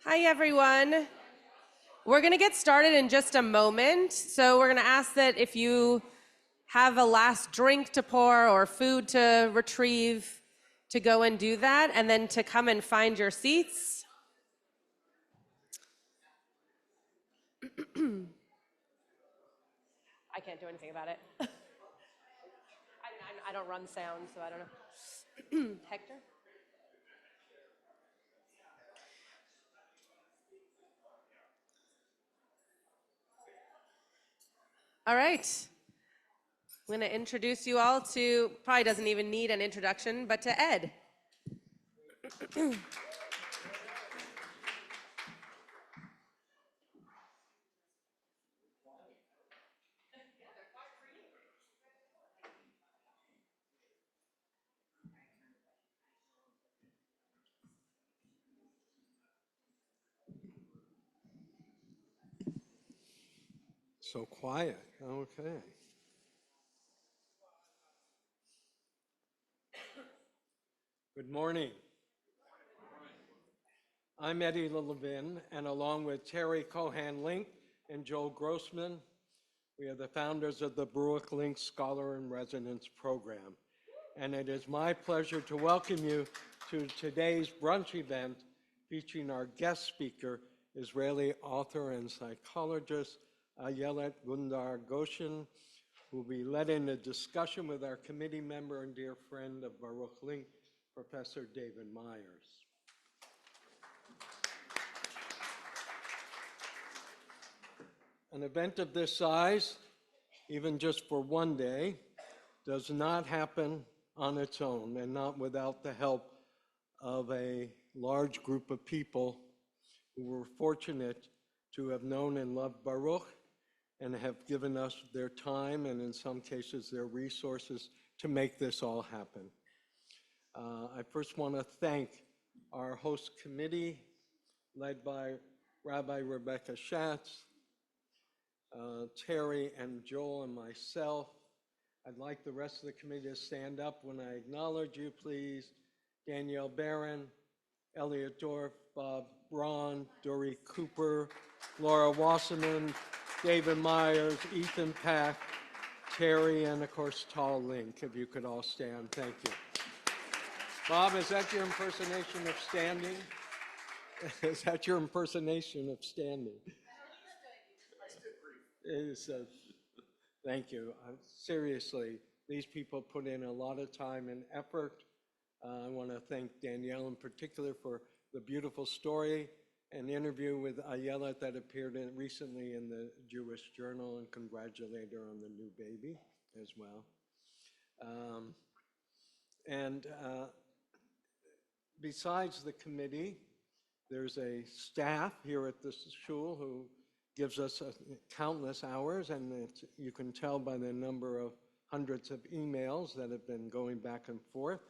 Hi, everyone. We're going to get started in just a moment. So we're going to ask that if you have a last drink to pour or food to retrieve, to go and do that, and then to come and find your seats. I can't do anything about it. I don't run sound, so I don't know. Hector? All right. I'm going to introduce you all to, probably doesn't even need an introduction, but to Ed. So quiet, okay. Good morning. I'm Eddie Levin, and along with Terry Cohan-Link and Joel Grossman, we are the founders of the Baruch Link Scholar in Residence Program. And it is my pleasure to welcome you to today's brunch event featuring our guest speaker, Israeli author and psychologist Ayelet Gundar-Goshen, who will be led in a discussion with our committee member and dear friend of Baruch Link, Professor David Myers. An event of this size, even just for one day, does not happen on its own and not without the help of a large group of people who were fortunate to have known and loved Baruch and have given us their time and in some cases their resources to make this all happen. I first want to thank our host committee led by Rabbi Rebecca Schatz, Terry and Joel and myself. I'd like the rest of the committee to stand up when I acknowledge you, please. Danielle Barron, Elliot Dorff, Bob Braun, Dory Cooper, Laura Wasserman, David Myers, Ethan Pack, Terry, and of course, Tal Link. If you could all stand, thank you. Bob, is that your impersonation of standing? Is that your impersonation of standing? Thank you. Seriously, these people put in a lot of time and effort. I want to thank Danielle in particular for the beautiful story and interview with Ayelet that appeared recently in the Jewish Journal, and congratulate her on the new baby as well. Besides the committee, there's a staff here at this shul who gives us countless hours, and you can tell by the number of hundreds of emails that have been going back and forth.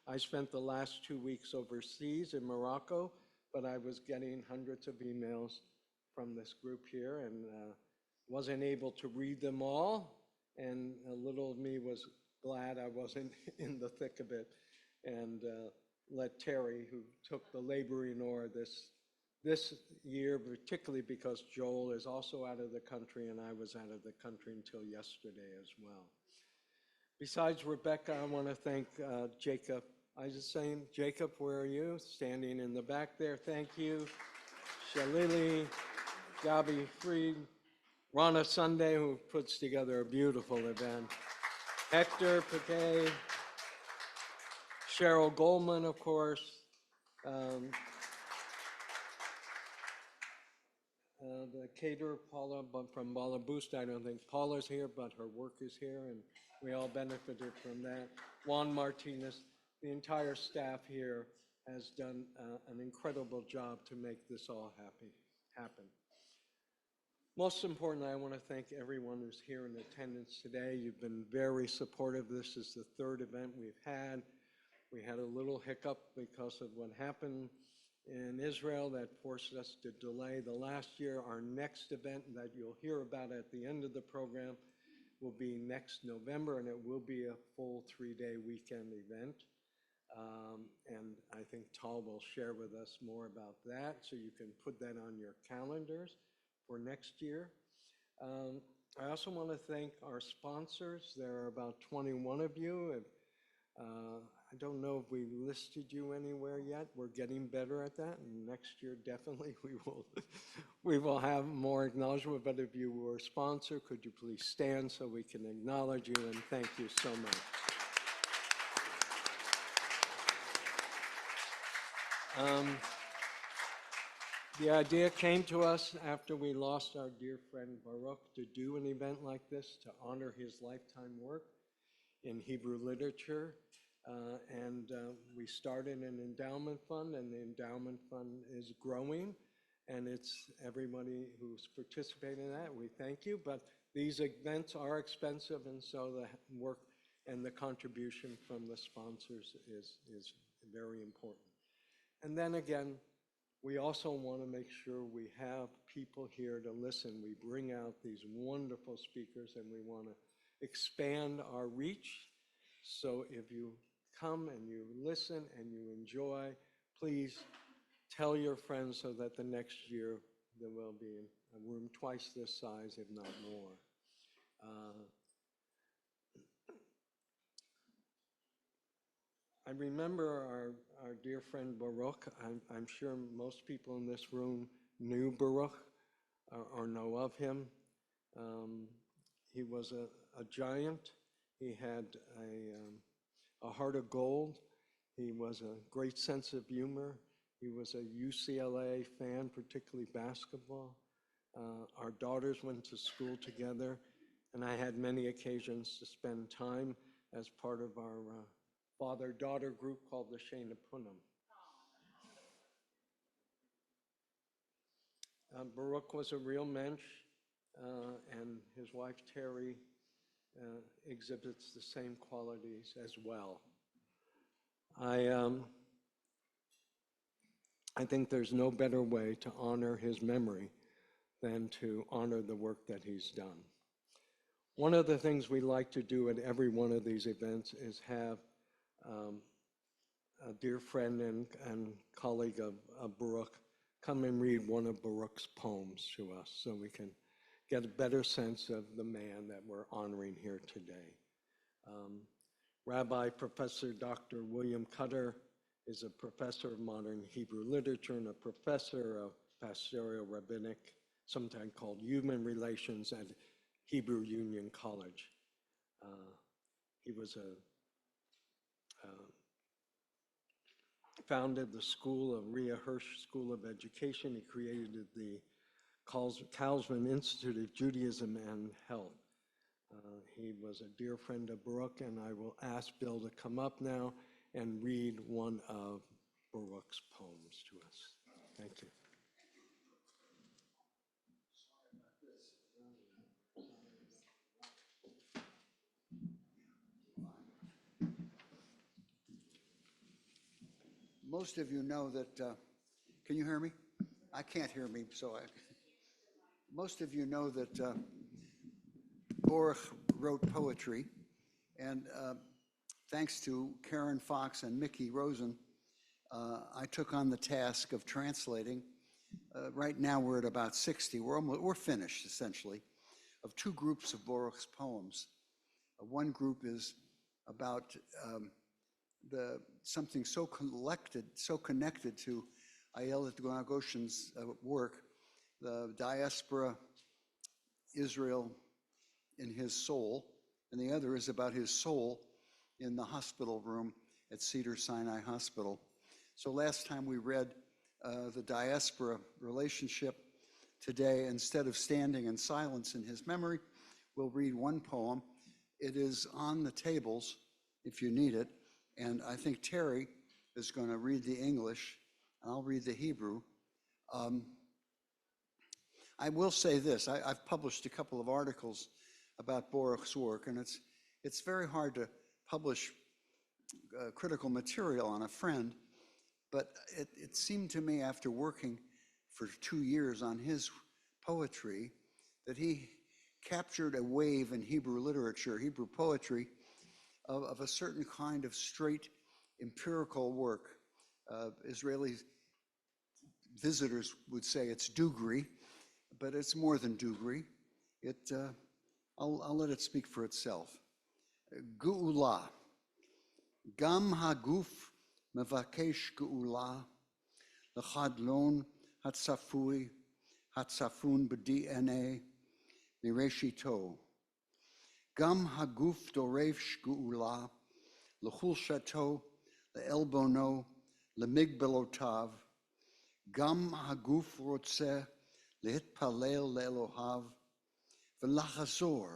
I spent the last 2 weeks overseas in Morocco, but I was getting hundreds of emails from this group here and wasn't able to read them all. And a little of me was glad I wasn't in the thick of it, and let Terry, who took the laboring oar this year, particularly because Joel is also out of the country and I was out of the country until yesterday as well. Besides Rebecca, I want to thank Jacob. I was just saying, Jacob, where are you? Standing in the back there, thank you. Shalili, Gabi Fried, Rana Sunday, who puts together a beautiful event. Hector Piquet, Cheryl Goldman, of course. The caterer, Paula, from Bala Boost. I don't think Paula's here, but her work is here, and we all benefited from that. Juan Martinez, the entire staff here has done an incredible job to make this all happen. Most importantly, I want to thank everyone who's here in attendance today. You've been very supportive. This is the third event we've had. We had a little hiccup because of what happened in Israel that forced us to delay the last year. Our next event that you'll hear about at the end of the program will be next November, and it will be a full 3-day weekend event. And I think Tal will share with us more about that, so you can put that on your calendars for next year. I also want to thank our sponsors. There are about 21 of you. I don't know if we listed you anywhere yet. We're getting better at that, and next year definitely we will have more acknowledgement. But if you were a sponsor, could you please stand so we can acknowledge you, and thank you so much. The idea came to us after we lost our dear friend Baruch to do an event like this to honor his lifetime work in Hebrew literature. We started an endowment fund, and the endowment fund is growing, and it's everybody who's participating in that. We thank you, but these events are expensive, and so the work and the contribution from the sponsors is very important. And then again, we also want to make sure we have people here to listen. We bring out these wonderful speakers, and we want to expand our reach. So if you come and you listen and you enjoy, please tell your friends so that the next year there will be a room twice this size, if not more. I remember our dear friend Baruch. I'm sure most people in this room knew Baruch or know of him. He was a giant. He had a heart of gold. He was a great sense of humor. He was a UCLA fan, particularly basketball. Our daughters went to school together, and I had many occasions to spend time as part of our father-daughter group called the Shana Punim. Baruch was a real mensch, and his wife Terry exhibits the same qualities as well. I think there's no better way to honor his memory than to honor the work that he's done. One of the things we like to do at every one of these events is have a dear friend and colleague of Baruch come and read one of Baruch's poems to us so we can get a better sense of the man that we're honoring here today. Rabbi Professor Dr. William Cutter is a professor of modern Hebrew literature and a professor of pastoral rabbinic, sometimes called human relations at Hebrew Union College. He was founded the school of Rhea Hirsch School of Education. He created the Kalsman Institute of Judaism and Health. He was a dear friend of Baruch, and I will ask Bill to come up now and read one of Baruch's poems to us. Thank you. Most of you know that, can you hear me? I can't hear me, most of you know that Baruch wrote poetry, and thanks to Karen Fox and Mickey Rosen, I took on the task of translating. Right now we're at about 60. We're finished, essentially, of two groups of Baruch's poems. One group is about something so connected to Ayelet Gundar-Goshen's work, the diaspora, Israel in his soul, and the other is about his soul in the hospital room at Cedars-Sinai Hospital. So last time we read the diaspora relationship. Today, instead of standing in silence in his memory, we'll read one poem. It is on the tables if you need it. And I think Terry is going to read the English, and I'll read the Hebrew. I will say this, I've published a couple of articles about Baruch's work, and it's very hard to publish critical material on a friend, but it seemed to me after working for 2 years on his poetry that he captured a wave in Hebrew literature, Hebrew poetry, of a certain kind of straight empirical work. Israeli visitors would say it's dugri, but it's more than dugri. I'll let it speak for itself. Geula, gam haguf mevakesh geula, lechadlon hatzafui, hatzafun b'DNA, mireshito. Gam haguf doresh geula, lechulshato, leelbono, lemigbelotav, gam haguf rotze, להתפלל לאלוהיו ולחזור,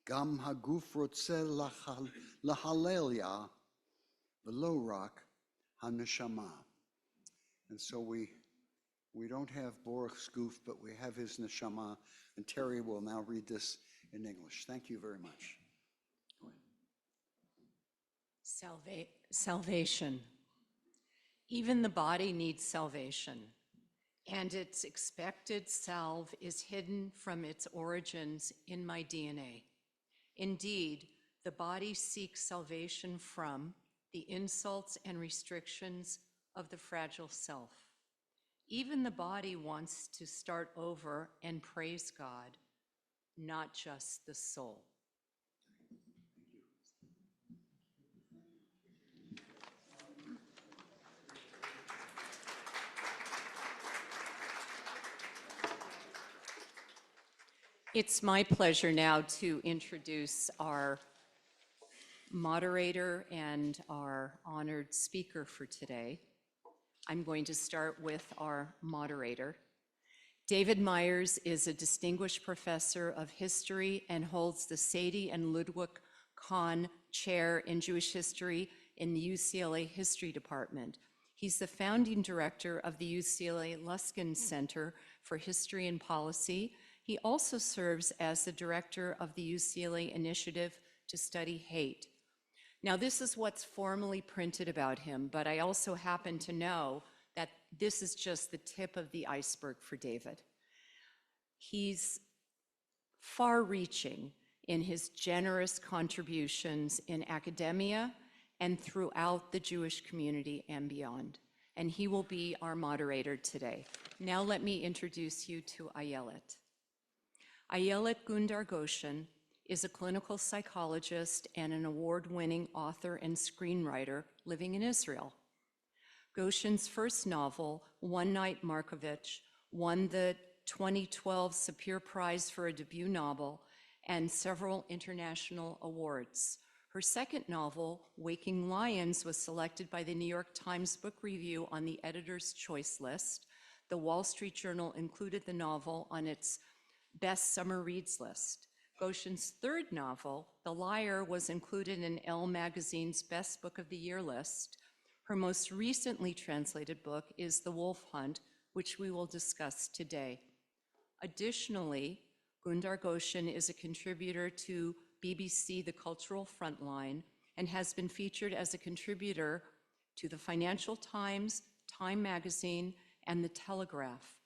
גם הגוף רוצה להלליה ולא רק הנשמה. And so we don't have Baruch's goof, but we have his neshama, and Terry will now read this in English. Thank you very much. Salvation. Even the body needs salvation, and its expected salve is hidden from its origins in my DNA. Indeed, the body seeks salvation from the insults and restrictions of the fragile self. Even the body wants to start over and praise God, not just the soul. It's my pleasure now to introduce our moderator and our honored speaker for today. I'm going to start with our moderator. David Myers is a distinguished professor of history and holds the Sadie and Ludwig Kahn Chair in Jewish History in the UCLA History Department. He's the founding director of the UCLA Luskin Center for History and Policy. He also serves as the director of the UCLA Initiative to Study Hate. Now, this is what's formally printed about him, but I also happen to know that this is just the tip of the iceberg for David. He's far-reaching in his generous contributions in academia and throughout the Jewish community and beyond, and he will be our moderator today. Now let me introduce you to Ayelet. Ayelet Gundar-Goshen is a clinical psychologist and an award-winning author and screenwriter living in Israel. Goshen's first novel, One Night Markovitch, won the 2012 Sapir Prize for a debut novel and several international awards. Her second novel, Waking Lions, was selected by the New York Times Book Review on the editor's choice list. The Wall Street Journal included the novel on its Best Summer Reads list. Goshen's third novel, The Liar, was included in Elle magazine's Best Book of the Year list. Her most recently translated book is The Wolf Hunt, which we will discuss today. Additionally, Gundar-Goshen is a contributor to BBC The Cultural Frontline and has been featured as a contributor to the Financial Times, Time Magazine, and The Telegraph.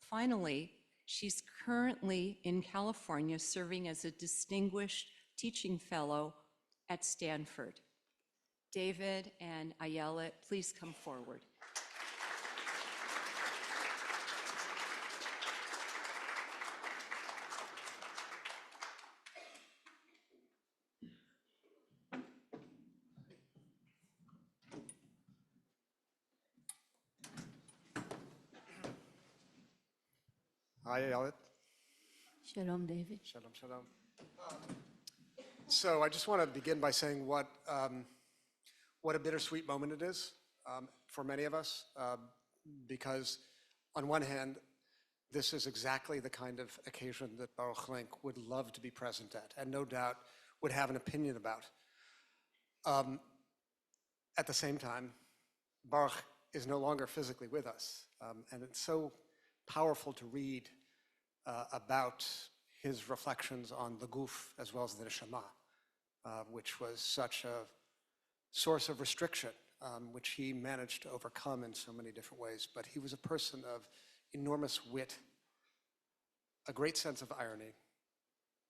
Finally, she's currently in California serving as a distinguished teaching fellow at Stanford. David and Ayelet, please come forward. Hi, Ayelet. Shalom, David. Shalom, shalom. So I just want to begin by saying what a bittersweet moment it is for many of us, because on one hand, this is exactly the kind of occasion that Baruch Link would love to be present at, and no doubt would have an opinion about. At the same time, Baruch is no longer physically with us, and it's so powerful to read about his reflections on the guf as well as the neshama, which was such a source of restriction, which he managed to overcome in so many different ways. But he was a person of enormous wit, a great sense of irony,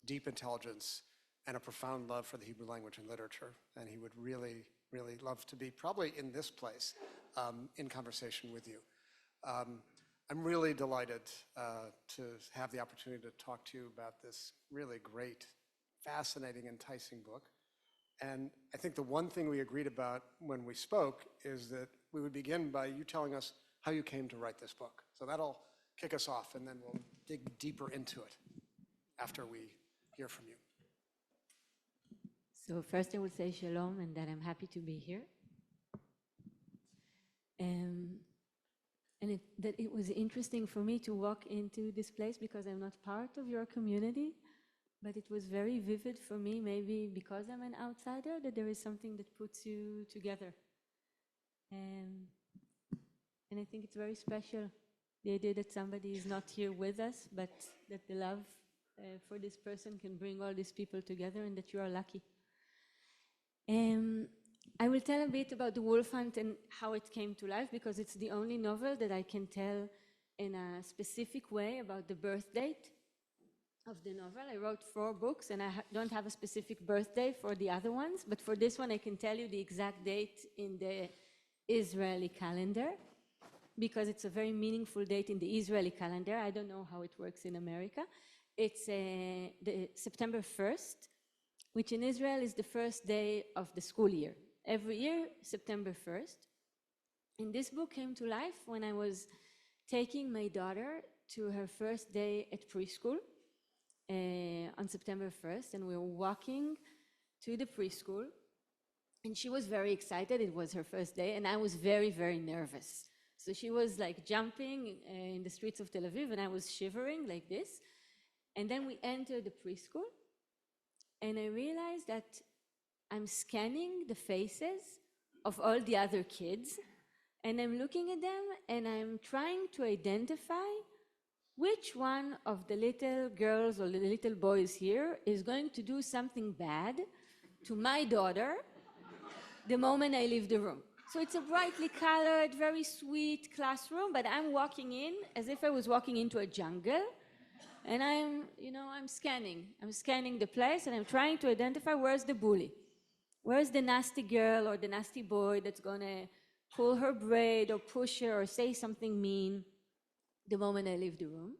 deep intelligence, and a profound love for the Hebrew language and literature. And he would really, really love to be probably in this place in conversation with you. I'm really delighted to have the opportunity to talk to you about this really great, fascinating, enticing book. And I think the one thing we agreed about when we spoke is that we would begin by you telling us how you came to write this book. So that'll kick us off, and then we'll dig deeper into it after we hear from you. So first I will say shalom and that I'm happy to be here. And that it was interesting for me to walk into this place because I'm not part of your community, but it was very vivid for me, maybe because I'm an outsider, that there is something that puts you together. And I think it's very special, the idea that somebody is not here with us, but that the love for this person can bring all these people together and that you are lucky. I will tell a bit about The Wolf Hunt and how it came to life, because it's the only novel that I can tell in a specific way about the birth date of the novel. I wrote 4 books, and I don't have a specific birthday for the other ones, but for this one I can tell you the exact date in the Israeli calendar, because it's a very meaningful date in the Israeli calendar. I don't know how it works in America. It's the September 1st, which in Israel is the first day of the school year. Every year, September 1st. And this book came to life when I was taking my daughter to her first day at preschool on September 1st, and we were walking to the preschool, and she was very excited. It was her first day, and I was very, very nervous. So she was like jumping in the streets of Tel Aviv, and I was shivering like this. And then we entered the preschool, and I realized that I'm scanning the faces of all the other kids, and I'm looking at them, and I'm trying to identify which one of the little girls or the little boys here is going to do something bad to my daughter the moment I leave the room. So it's a brightly colored, very sweet classroom, but I'm walking in as if I was walking into a jungle. And I'm scanning the place, and I'm trying to identify where's the bully. Where's the nasty girl or the nasty boy that's gonna pull her braid or push her or say something mean the moment I leave the room.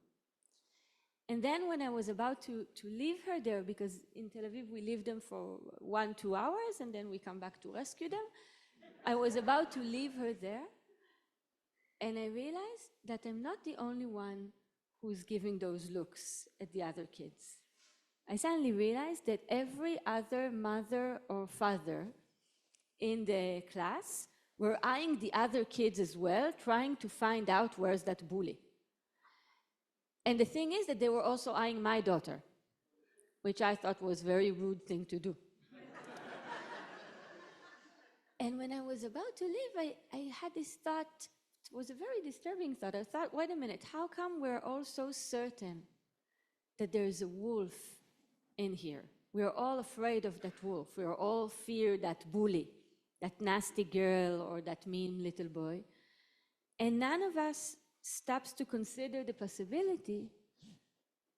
And then when I was about to leave her there, because in Tel Aviv we leave them for 1-2 hours and then we come back to rescue them, I was about to leave her there, and I realized that I'm not the only one who's giving those looks at the other kids. I suddenly realized that every other mother or father in the class were eyeing the other kids as well, trying to find out where's that bully. And the thing is that they were also eyeing my daughter, which I thought was a very rude thing to do. And when I was about to leave, I had this thought. It was a very disturbing thought. I thought, wait a minute, how come we're all so certain that there's a wolf in here? We're all afraid of that wolf. We're all fear that bully, that nasty girl or that mean little boy. And none of us stops to consider the possibility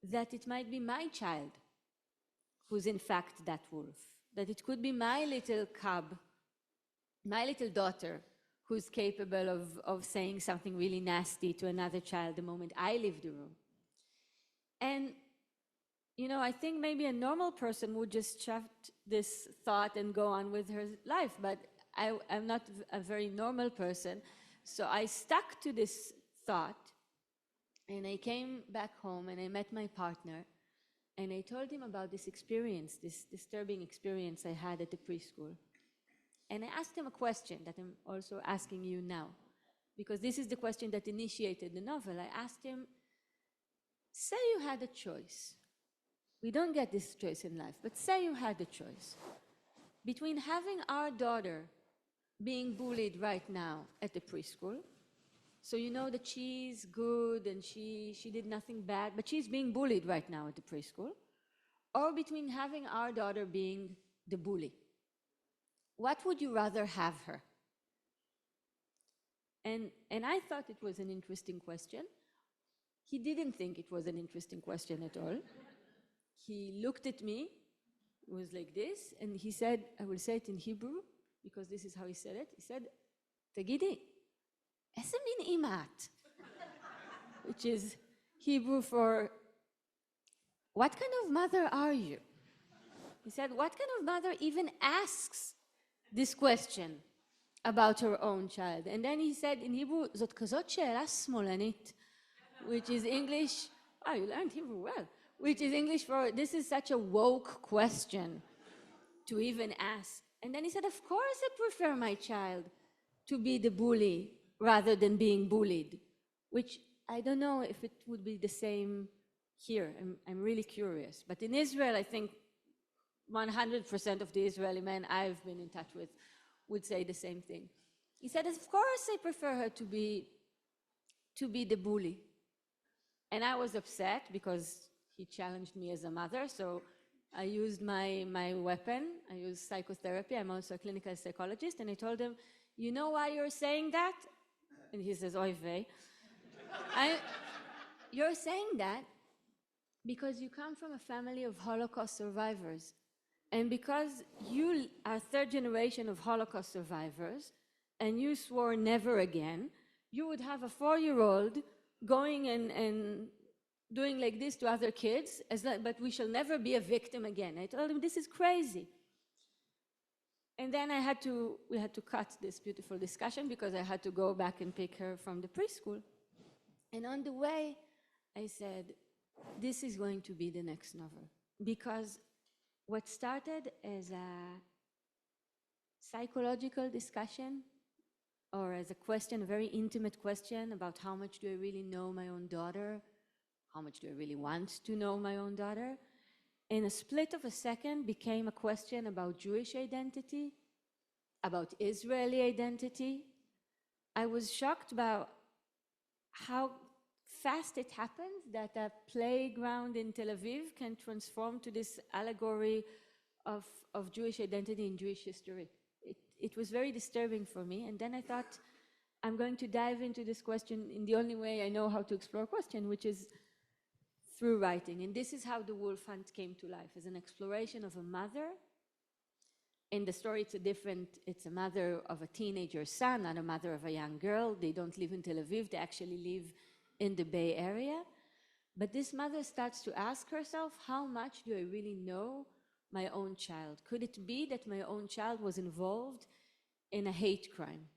that it might be my child who's in fact that wolf, that it could be my little cub, my little daughter, who's capable of saying something really nasty to another child the moment I leave the room. And, I think maybe a normal person would just shove this thought and go on with her life, but I'm not a very normal person. So I stuck to this thought, and I came back home and I met my partner, and I told him about this experience, this disturbing experience I had at the preschool. And I asked him a question that I'm also asking you now, because this is the question that initiated the novel. I asked him, say you had a choice. We don't get this choice in life, but say you had a choice between having our daughter being bullied right now at the preschool, so you know that she's good and she did nothing bad, but she's being bullied right now at the preschool, or between having our daughter being the bully. What would you rather have her? And I thought it was an interesting question. He didn't think it was an interesting question at all. He looked at me It was like this, and he said, I will say it in Hebrew, because this is how he said it. He said, Tagidi, ese min imat? Which is Hebrew for, what kind of mother are you? He said, what kind of mother even asks this question about her own child? And then he said in Hebrew, Zot kazot she'ela smolanit, which is English, oh, you learned Hebrew well, which is English for, this is such a woke question to even ask. And then he said, of course I prefer my child to be the bully rather than being bullied, which I don't know if it would be the same here. I'm really curious. But in Israel, I think 100% of the Israeli men I've been in touch with would say the same thing. He said, of course I prefer her to be the bully. And I was upset because he challenged me as a mother, so I used my weapon. I used psychotherapy. I'm also a clinical psychologist, and I told him, you know why you're saying that? And he says, oy vey. You're saying that because you come from a family of Holocaust survivors. And because you are third generation of Holocaust survivors, and you swore never again, you would have a 4-year-old going and doing like this to other kids, but we shall never be a victim again. I told him, this is crazy. And then we had to cut this beautiful discussion because I had to go back and pick her from the preschool. And on the way, I said, this is going to be the next novel. Because what started as a psychological discussion or as a question, a very intimate question about how much do I really know my own daughter, how much do I really want to know my own daughter, in a split of a second became a question about Jewish identity, about Israeli identity. I was shocked about how fast it happens that a playground in Tel Aviv can transform to this allegory of Jewish identity and Jewish history. It was very disturbing for me. And then I thought, I'm going to dive into this question in the only way I know how to explore a question, which is through writing. And this is how the Wolf Hunt came to life, as an exploration of a mother. In the story, it's a mother of a teenager son, not a mother of a young girl. They don't live in Tel Aviv, they actually live in the Bay Area. But this mother starts to ask herself, how much do I really know my own child? Could it be that my own child was involved in a hate crime?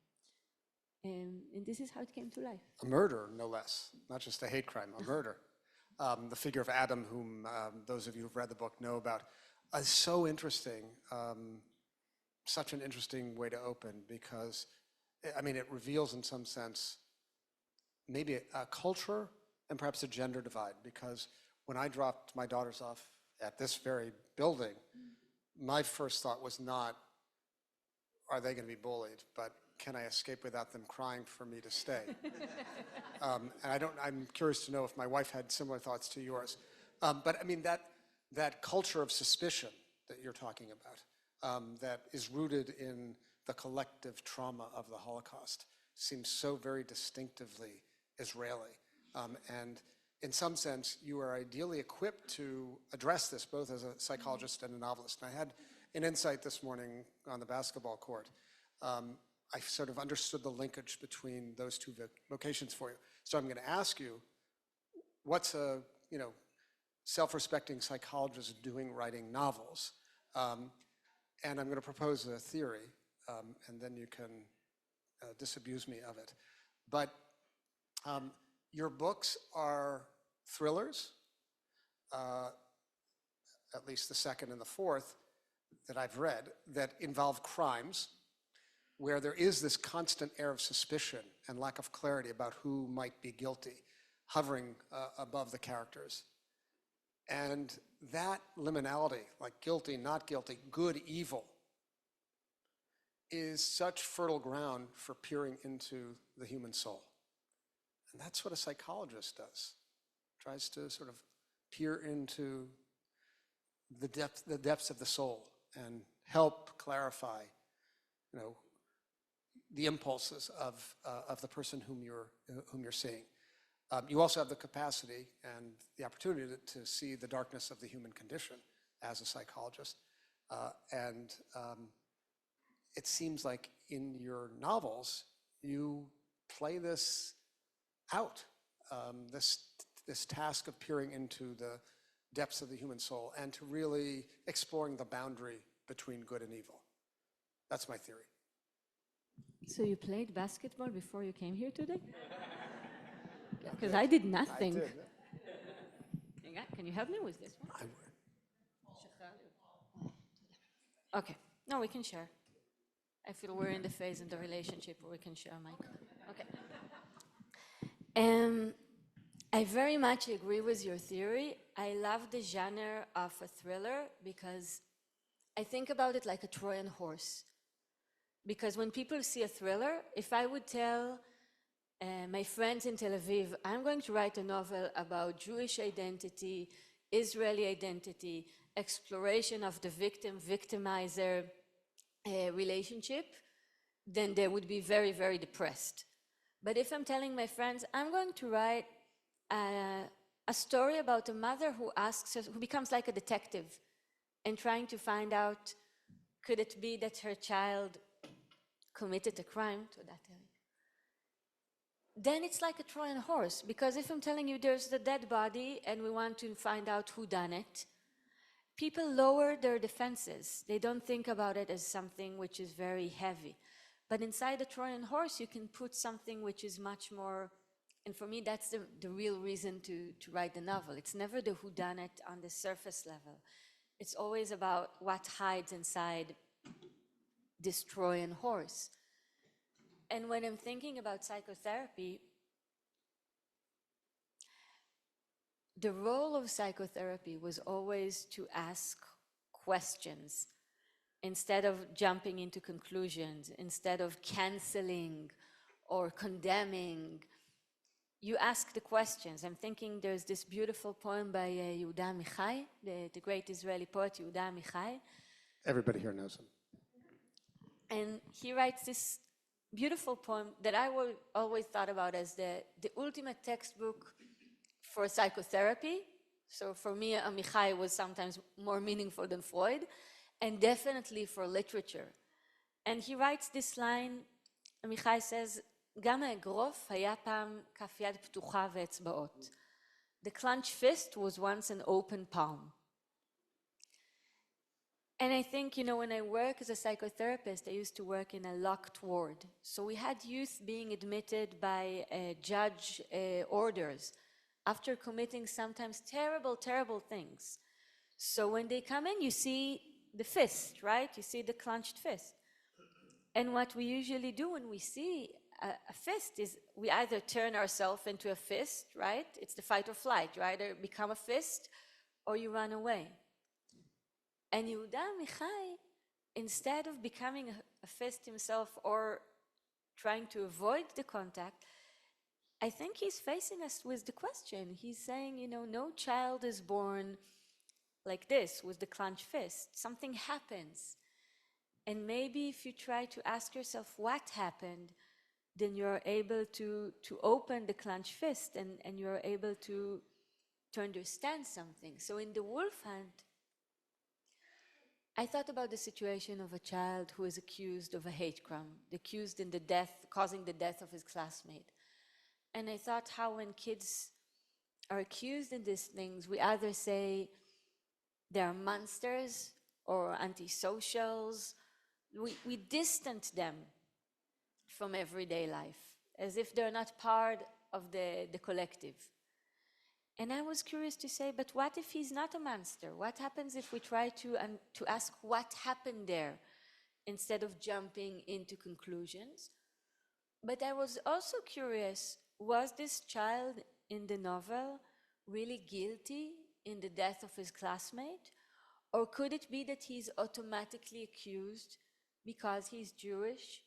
And this is how it came to life. A murder, no less, not just a hate crime, a murder. The figure of Adam, whom those of you who've read the book know about, is so interesting, such an interesting way to open because, I mean, it reveals in some sense maybe a culture and perhaps a gender divide, because when I dropped my daughters off at this very building, my first thought was not, are they going to be bullied, but can I escape without them crying for me to stay? And I'm curious to know if my wife had similar thoughts to yours. But I mean, that culture of suspicion that you're talking about, that is rooted in the collective trauma of the Holocaust, seems so very distinctively Israeli. And in some sense, you are ideally equipped to address this, both as a psychologist and a novelist. And I had an insight this morning on the basketball court. I sort of understood the linkage between those two vocations for you. So I'm going to ask you, what's a self-respecting psychologist doing writing novels? And I'm going to propose a theory, and then you can disabuse me of it. But your books are thrillers, at least the second and the fourth that I've read, that involve crimes, where there is this constant air of suspicion and lack of clarity about who might be guilty, hovering above the characters. And that liminality, like guilty, not guilty, good, evil, is such fertile ground for peering into the human soul. And that's what a psychologist does, tries to sort of peer into the depths of the soul and help clarify, the impulses of the person whom you're seeing. You also have the capacity and the opportunity to see the darkness of the human condition as a psychologist. It seems like in your novels, you play this out, this task of peering into the depths of the human soul and to really exploring the boundary between good and evil. That's my theory. So you played basketball before you came here today? Because I did nothing. Can you help me with this one? I would. Okay. No, we can share. I feel we're in the phase in the relationship where we can share, Mike. Okay. I very much agree with your theory. I love the genre of a thriller because I think about it like a Trojan horse. Because when people see a thriller, if I would tell my friends in Tel Aviv, I'm going to write a novel about Jewish identity, Israeli identity, exploration of the victim-victimizer relationship, then they would be very, very depressed. But if I'm telling my friends, I'm going to write a story about a mother who becomes like a detective and trying to find out, could it be that her child committed a crime? Then it's like a Trojan horse, because if I'm telling you there's the dead body and we want to find out who done it, people lower their defenses. They don't think about it as something which is very heavy. But inside the Trojan horse, you can put something which is much more, and for me, that's the real reason to write the novel. It's never the whodunit on the surface level. It's always about what hides inside this Trojan horse. And when I'm thinking about psychotherapy, the role of psychotherapy was always to ask questions instead of jumping into conclusions, instead of canceling or condemning. You ask the questions. I'm thinking there's this beautiful poem by Yehuda Amichai, the great Israeli poet Yehuda Amichai. Everybody here knows him. And he writes this beautiful poem that I always thought about as the ultimate textbook for psychotherapy. So for me, Amichai was sometimes more meaningful than Freud, and definitely for literature. And he writes this line, Amichai says, גם האגרוף היה פעם כף יד פתוחה ואצבעות. The clenched fist was once an open palm. And I think, when I work as a psychotherapist, I used to work in a locked ward. So we had youth being admitted by judge orders after committing sometimes terrible, terrible things. So when they come in, you see the fist, right? You see the clenched fist. And what we usually do when we see a fist is we either turn ourselves into a fist, right? It's the fight or flight. You either become a fist or you run away. And Yehuda Amichai, instead of becoming a fist himself or trying to avoid the contact, I think he's facing us with the question. He's saying, no child is born like this, with the clenched fist. Something happens. And maybe if you try to ask yourself what happened, then you're able to open the clenched fist and you're able to understand something. So in the wolf hunt, I thought about the situation of a child who is accused of a hate crime, accused in causing the death of his classmate. And I thought how when kids are accused in these things, we either say they're monsters or antisocials. We distance them from everyday life, as if they're not part of the collective. And I was curious to say, but what if he's not a monster? What happens if we try to ask what happened there instead of jumping into conclusions? But I was also curious, was this child in the novel really guilty in the death of his classmate? Or could it be that he's automatically accused because he's Jewish,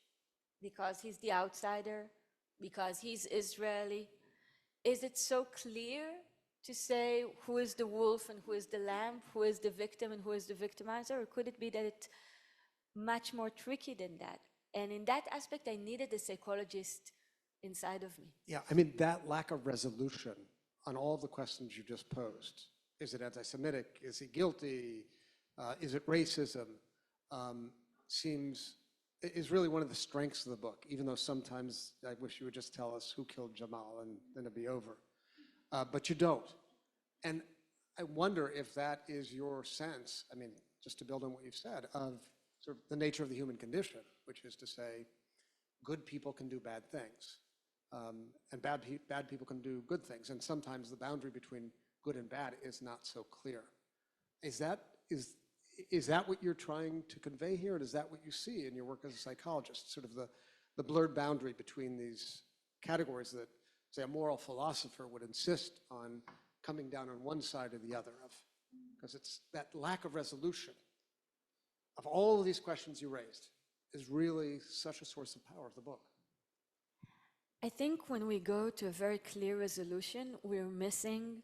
because he's the outsider, because he's Israeli? Is it so clear to say who is the wolf and who is the lamb, who is the victim and who is the victimizer? Or could it be that it's much more tricky than that? And in that aspect, I needed a psychologist inside of me. Yeah, that lack of resolution on all the questions you just posed. Is it anti-Semitic? Is he guilty? Is it racism? Is really one of the strengths of the book, even though sometimes I wish you would just tell us who killed Jamal and then it'd be over. But you don't. And I wonder if that is your sense, I mean, just to build on what you've said, of sort of the nature of the human condition, which is to say, good people can do bad things, and bad people can do good things. And sometimes the boundary between good and bad is not so clear. Is that what you're trying to convey here, and is that what you see in your work as a psychologist, sort of the blurred boundary between these categories that, say, a moral philosopher would insist on coming down on one side or the other of? Because it's that lack of resolution of all of these questions you raised is really such a source of power of the book. I think when we go to a very clear resolution, we're missing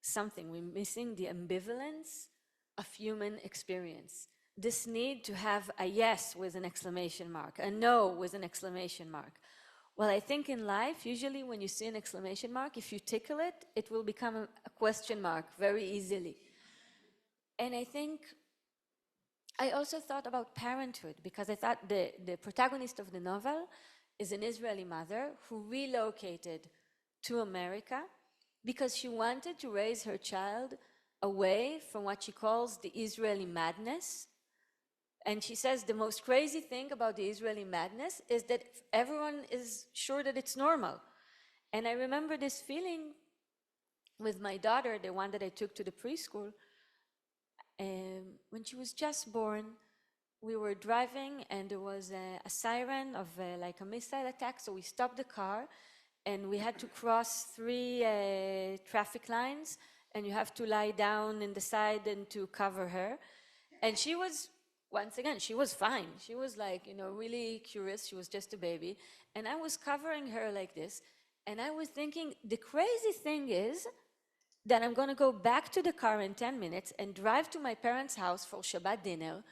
something. We're missing the ambivalence of human experience. This need to have a yes with an exclamation mark, a no with an exclamation mark. Well, I think in life, usually when you see an exclamation mark, if you tickle it, it will become a question mark very easily. And I think I also thought about parenthood, because I thought the protagonist of the novel is an Israeli mother who relocated to America because she wanted to raise her child away from what she calls the Israeli madness. And she says the most crazy thing about the Israeli madness is that everyone is sure that it's normal. And I remember this feeling with my daughter, the one that I took to the preschool. When she was just born, we were driving and there was a siren of like a missile attack. So we stopped the car and we had to cross 3 traffic lines, and you have to lie down in the side and to cover her. And she was, once again, she was fine. She was like, really curious. She was just a baby. And I was covering her like this. And I was thinking, the crazy thing is that I'm going to go back to the car in 10 minutes and drive to my parents' house for Shabbat dinner.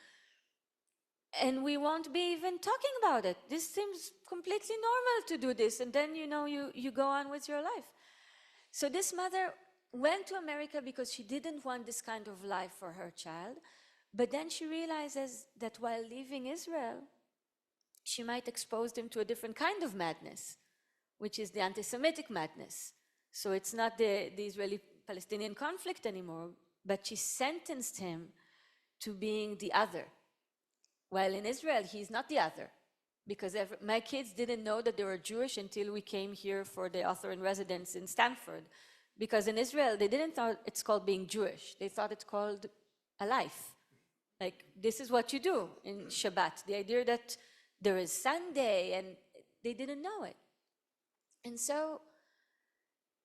And we won't be even talking about it. This seems completely normal to do this. And then, you go on with your life. So this mother went to America because she didn't want this kind of life for her child. But then she realizes that while leaving Israel, she might expose them to a different kind of madness, which is the anti-Semitic madness. So it's not the Israeli-Palestinian conflict anymore, but she sentenced him to being the other. While in Israel, he's not the other, because my kids didn't know that they were Jewish until we came here for the author in residence in Stanford. Because in Israel, they didn't thought it's called being Jewish. They thought it's called a life. Like, this is what you do in Shabbat. The idea that there is Sunday, and they didn't know it. And so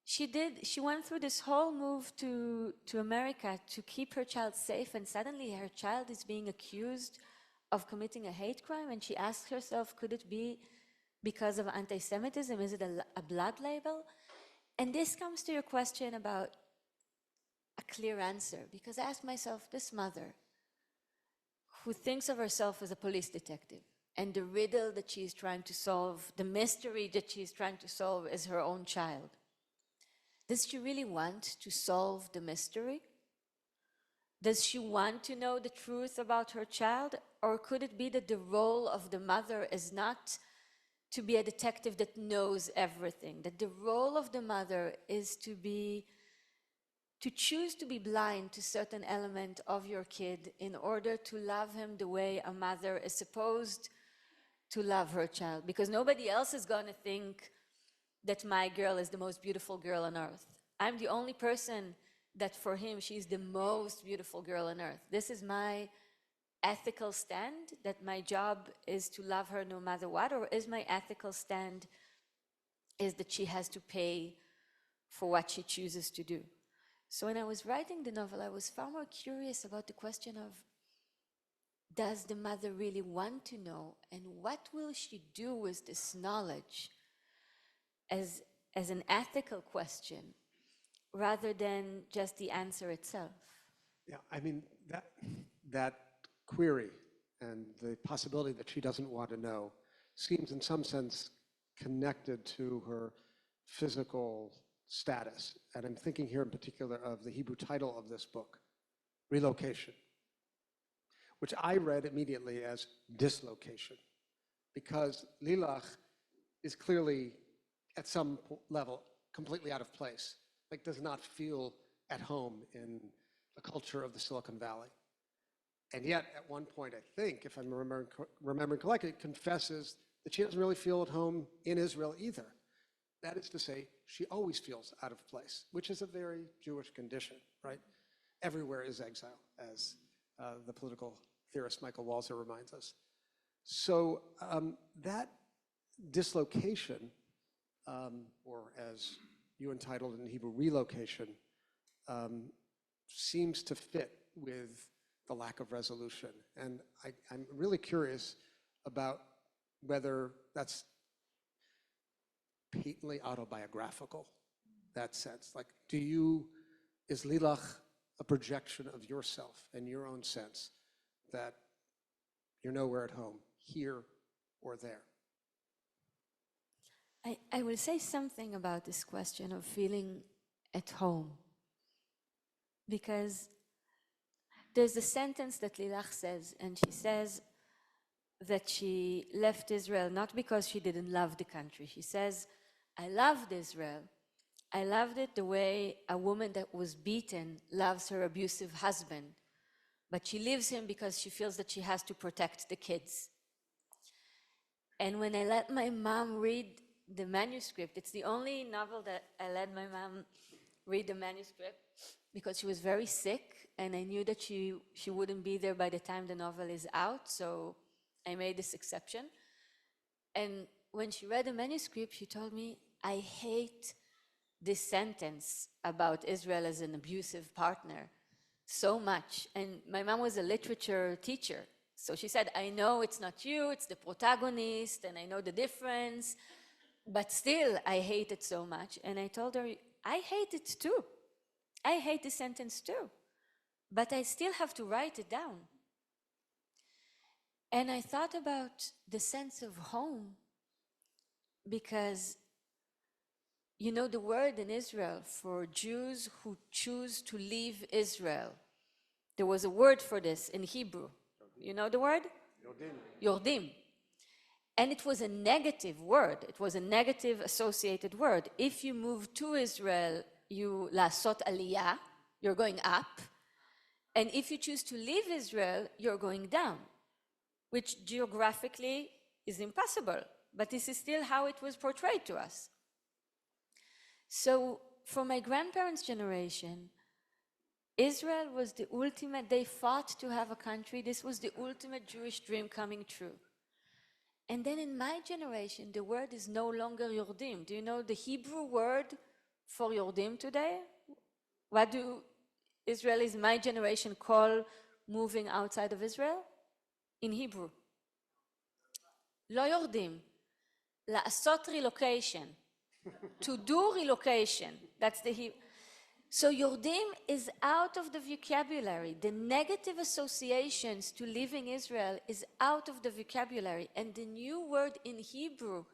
she went through this whole move to America to keep her child safe, and suddenly her child is being accused of committing a hate crime, and she asked herself, could it be because of anti-Semitism? Is it a blood label? And this comes to your question about a clear answer, because I asked myself, this mother who thinks of herself as a police detective, and the riddle that she's trying to solve, the mystery that she's trying to solve is her own child. Does she really want to solve the mystery? Does she want to know the truth about her child? Or could it be that the role of the mother is not to be a detective that knows everything? That the role of the mother is to choose to be blind to certain element of your kid in order to love him the way a mother is supposed to love her child. Because nobody else is going to think that my girl is the most beautiful girl on earth. I'm the only person that for him, she's the most beautiful girl on earth. This is my ethical stand, that my job is to love her no matter what, or is my ethical stand is that she has to pay for what she chooses to do? So when I was writing the novel, I was far more curious about the question of, does the mother really want to know, and what will she do with this knowledge as an ethical question, rather than just the answer itself? Yeah, I mean, that query and the possibility that she doesn't want to know seems in some sense connected to her physical status. And I'm thinking here in particular of the Hebrew title of this book, Relocation. which I read immediately as dislocation, because Lilach is clearly, at some level, completely out of place, like does not feel at home in the culture of the Silicon Valley. And yet, at one point, I think, if I'm remembering correctly, confesses that she doesn't really feel at home in Israel either. That is to say, she always feels out of place, which is a very Jewish condition, right? Everywhere is exile, as the political theorist Michael Walzer reminds us. So that dislocation, or as you entitled in Hebrew, relocation, seems to fit with the lack of resolution. And I'm really curious about whether that's patently autobiographical, that sense. Like, is Lilach a projection of yourself and your own sense that you're nowhere at home, here or there? I will say something about this question of feeling at home, because there's a sentence that Lilach says, and she says that she left Israel not because she didn't love the country. She says, I loved Israel. I loved it the way a woman that was beaten loves her abusive husband, but she leaves him because she feels that she has to protect the kids. And when I let my mom read the manuscript, it's the only novel that I let my mom read the manuscript, because she was very sick and I knew that she wouldn't be there by the time the novel is out, so I made this exception. And when she read the manuscript, she told me, I hate this sentence about Israel as an abusive partner so much. And my mom was a literature teacher, so she said, I know it's not you, it's the protagonist, and I know the difference, but still I hate it so much. And I told her, I hate it too. I hate the sentence too, but I still have to write it down. And I thought about the sense of home, because, you know, the word in Israel for Jews who choose to leave Israel, there was a word for this in Hebrew. You know the word? Yordim. And it was a negative word. It was a negative associated word. If you move to Israel, you lasot aliyah, you're going up. And if you choose to leave Israel, you're going down, which geographically is impossible. But this is still how it was portrayed to us. So for my grandparents' generation, Israel was the ultimate, they fought to have a country. This was the ultimate Jewish dream coming true. And then in my generation, the word is no longer Yordim. Do you know the Hebrew word for Yordim today? What do Israelis, my generation, call moving outside of Israel? In Hebrew. Lo Yordim. La'asot relocation. To do relocation. That's the Hebrew. So Yordim is out of the vocabulary. The negative associations to living Israel is out of the vocabulary. And the new word in Hebrew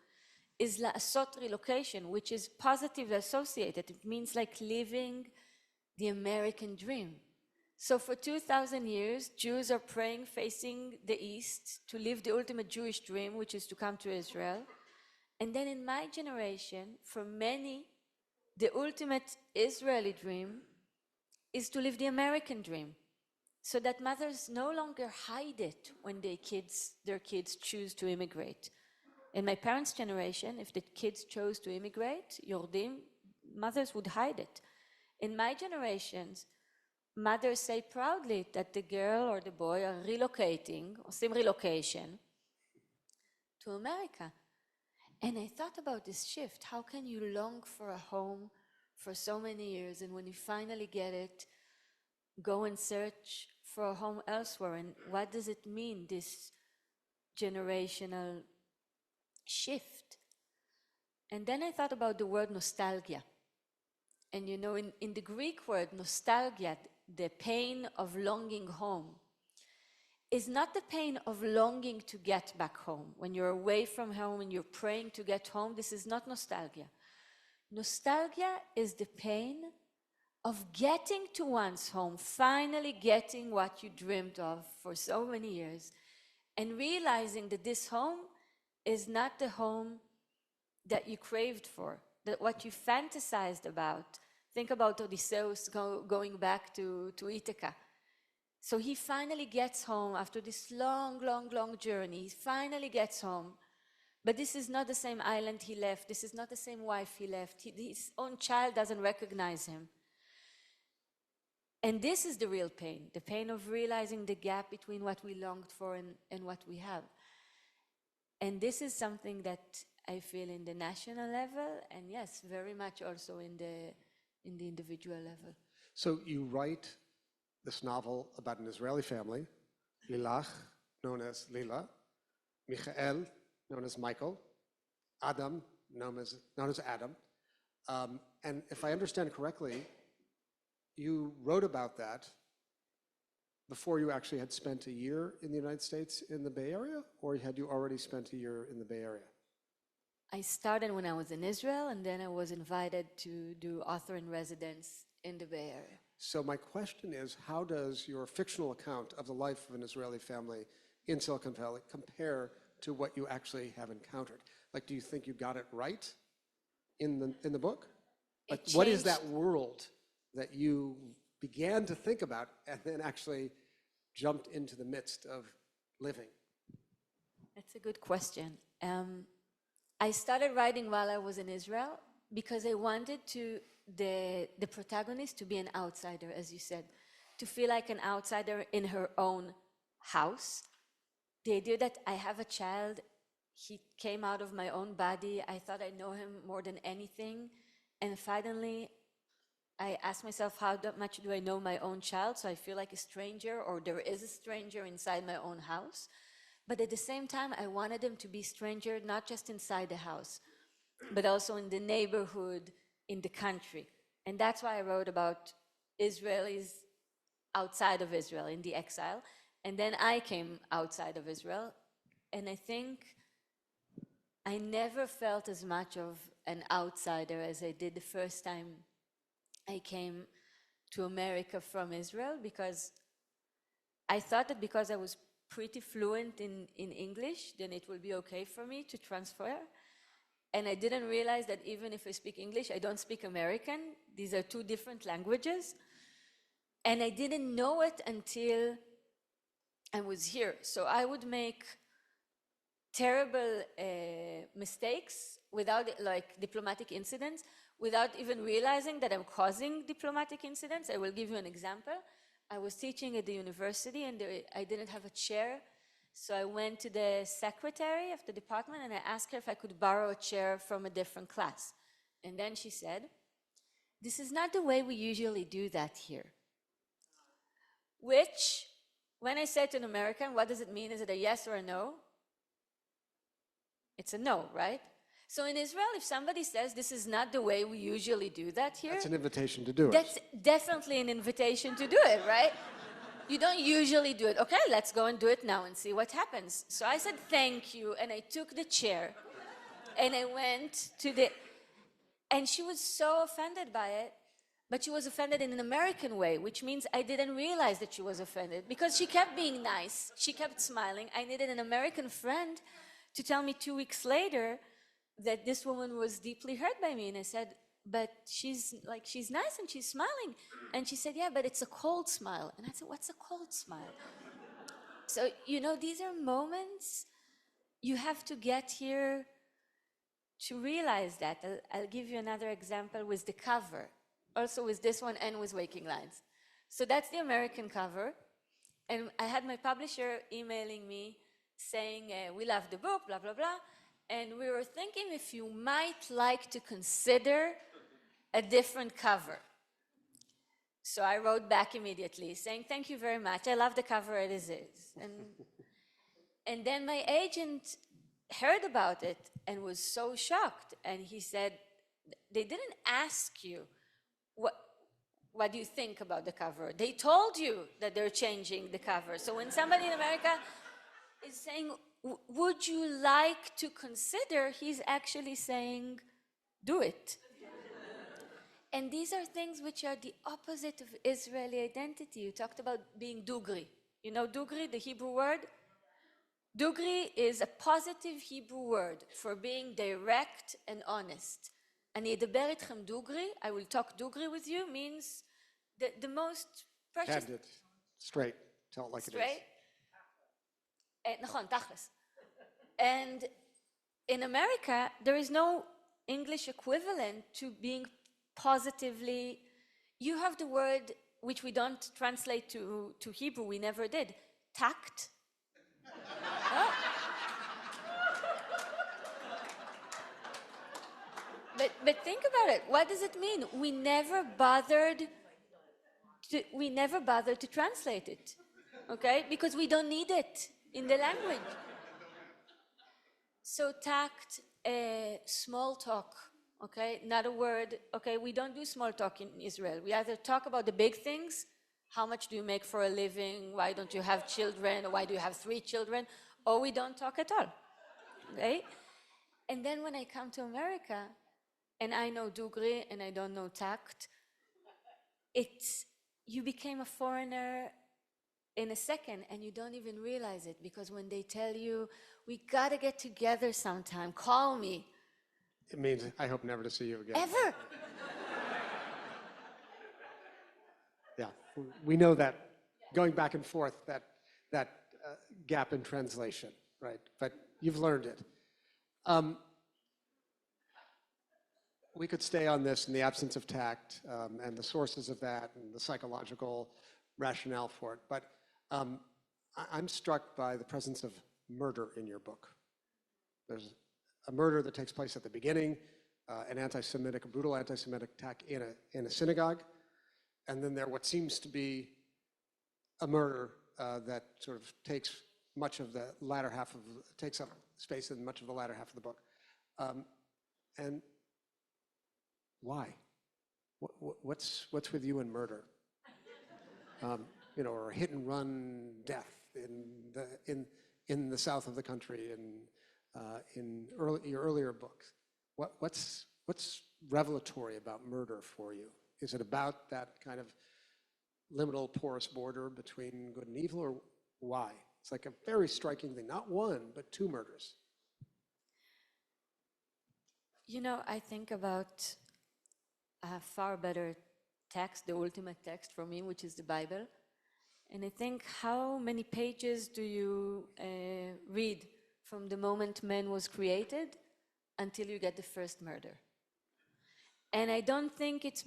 is la'asot relocation, which is positively associated. It means like living the American dream. So for 2,000 years, Jews are praying facing the east to live the ultimate Jewish dream, which is to come to Israel. And then in my generation, for many, the ultimate Israeli dream is to live the American dream, so that mothers no longer hide it when their kids choose to immigrate. In my parents' generation, if the kids chose to immigrate, Yordim, mothers would hide it. In my generations, mothers say proudly that the girl or the boy are relocating, or some relocation, to America. And I thought about this shift. How can you long for a home for so many years, and when you finally get it, go and search for a home elsewhere? And what does it mean, this generational shift? And then I thought about the word nostalgia. And you know, in the Greek word nostalgia, the pain of longing home is not the pain of longing to get back home. When you're away from home and you're praying to get home, this is not nostalgia. Nostalgia is the pain of getting to one's home, finally getting what you dreamed of for so many years, and realizing that this home is not the home that you craved for, that what you fantasized about. Think about Odysseus going back to Ithaca. So he finally gets home after this long, long, long journey. He finally gets home. But this is not the same island he left. This is not the same wife he left. His own child doesn't recognize him. And this is the real pain, the pain of realizing the gap between what we longed for and what we have. And this is something that I feel in the national level, and yes, very much also in the individual level. So you write this novel about an Israeli family, Lilach, known as Lila, Michael, known as Michael, Adam, known as Adam. And if I understand correctly, you wrote about that before you actually had spent a year in the United States in the Bay Area, or had you already spent a year in the Bay Area? I started when I was in Israel, and then I was invited to do author in residence in the Bay Area. So my question is, how does your fictional account of the life of an Israeli family in Silicon Valley compare to what you actually have encountered? Like, do you think you got it right in the book? Like, what is that world that you began to think about and then actually jumped into the midst of living? That's a good question. I started writing while I was in Israel because I wanted the protagonist to be an outsider, as you said, to feel like an outsider in her own house. The idea that I have a child, he came out of my own body, I thought I know him more than anything, and finally I asked myself, how much do I know my own child? So I feel like a stranger, or there is a stranger inside my own house. But at the same time, I wanted them to be stranger, not just inside the house, but also in the neighborhood, in the country. And that's why I wrote about Israelis outside of Israel, in the exile. And then I came outside of Israel. And I think I never felt as much of an outsider as I did the first time I came to America from Israel, because I thought that because I was pretty fluent in English, then it will be okay for me to transfer. And I didn't realize that even if I speak English, I don't speak American. These are two different languages. And I didn't know it until I was here. So I would make terrible mistakes without, like diplomatic incidents, without even realizing that I'm causing diplomatic incidents. I will give you an example. I was teaching at the university and I didn't have a chair. So I went to the secretary of the department and I asked her if I could borrow a chair from a different class. And then she said, "This is not the way we usually do that here." Which, when I said to an American, what does it mean? Is it a yes or a no? It's a no, right? So in Israel, if somebody says this is not the way we usually do that here, That's an invitation to do it. that's definitely an invitation to do it, right? You don't usually do it. Okay, let's go and do it now and see what happens. So I said thank you, and I took the chair, and I went to and she was so offended by it, but she was offended in an American way, which means I didn't realize that she was offended, because she kept being nice, she kept smiling. I needed an American friend to tell me 2 weeks later that this woman was deeply hurt by me. And I said, "But she's nice and she's smiling." And she said, "Yeah, but it's a cold smile." And I said, "What's a cold smile?" So, these are moments you have to get here to realize that. I'll give you another example with the cover, also with this one and with Waking Lines. So that's the American cover. And I had my publisher emailing me saying, "We love the book, blah, blah, blah. And we were thinking if you might like to consider a different cover." So I wrote back immediately saying, "Thank you very much. I love the cover as is." And then my agent heard about it and was so shocked. And he said, "They didn't ask you what do you think about the cover. They told you that they're changing the cover." So when somebody in America is saying, "Would you like to consider?" he's actually saying, "Do it." And these are things which are the opposite of Israeli identity. You talked about being Dugri. You know Dugri, the Hebrew word? Dugri is a positive Hebrew word for being direct and honest. אני אדבר איתכם דוגרי, I will talk דוגרי with you, means the most precious... Candid, straight, tell it like straight? it is. נכון, תכלס. And in America, there is no English equivalent to being positively... You have the word, which we don't translate to Hebrew, we never did, tact. Oh. But think about it. What does it mean? We never bothered to translate it, okay? Because we don't need it in the language. So tact, small talk, okay? Not a word, okay? We don't do small talk in Israel. We either talk about the big things, how much do you make for a living? Why don't you have children? Or why do you have 3 children? Or we don't talk at all, okay? And then when I come to America, and I know Dugri and I don't know tact, you became a foreigner in a second and you don't even realize it, because when they tell you, we gotta get together sometime, call me. It means I hope never to see you again. Ever. Yeah, we know that going back and forth, that gap in translation, right? But you've learned it. We could stay on this in the absence of tact and the sources of that and the psychological rationale for it. But I'm struck by the presence of murder in your book. There's a murder that takes place at the beginning, a brutal anti-Semitic attack in a synagogue, and then what seems to be a murder that sort of takes takes up space in much of the latter half of the book. And why? What's with you and murder? Or a hit and run death in the south of the country and in your earlier books. What's revelatory about murder for you? Is it about that kind of liminal porous border between good and evil, or why? It's like a very striking thing, not 1, but 2 murders. I think about a far better text, the ultimate text for me, which is the Bible. And I think, how many pages do you read from the moment man was created until you get the first murder? And I don't think it's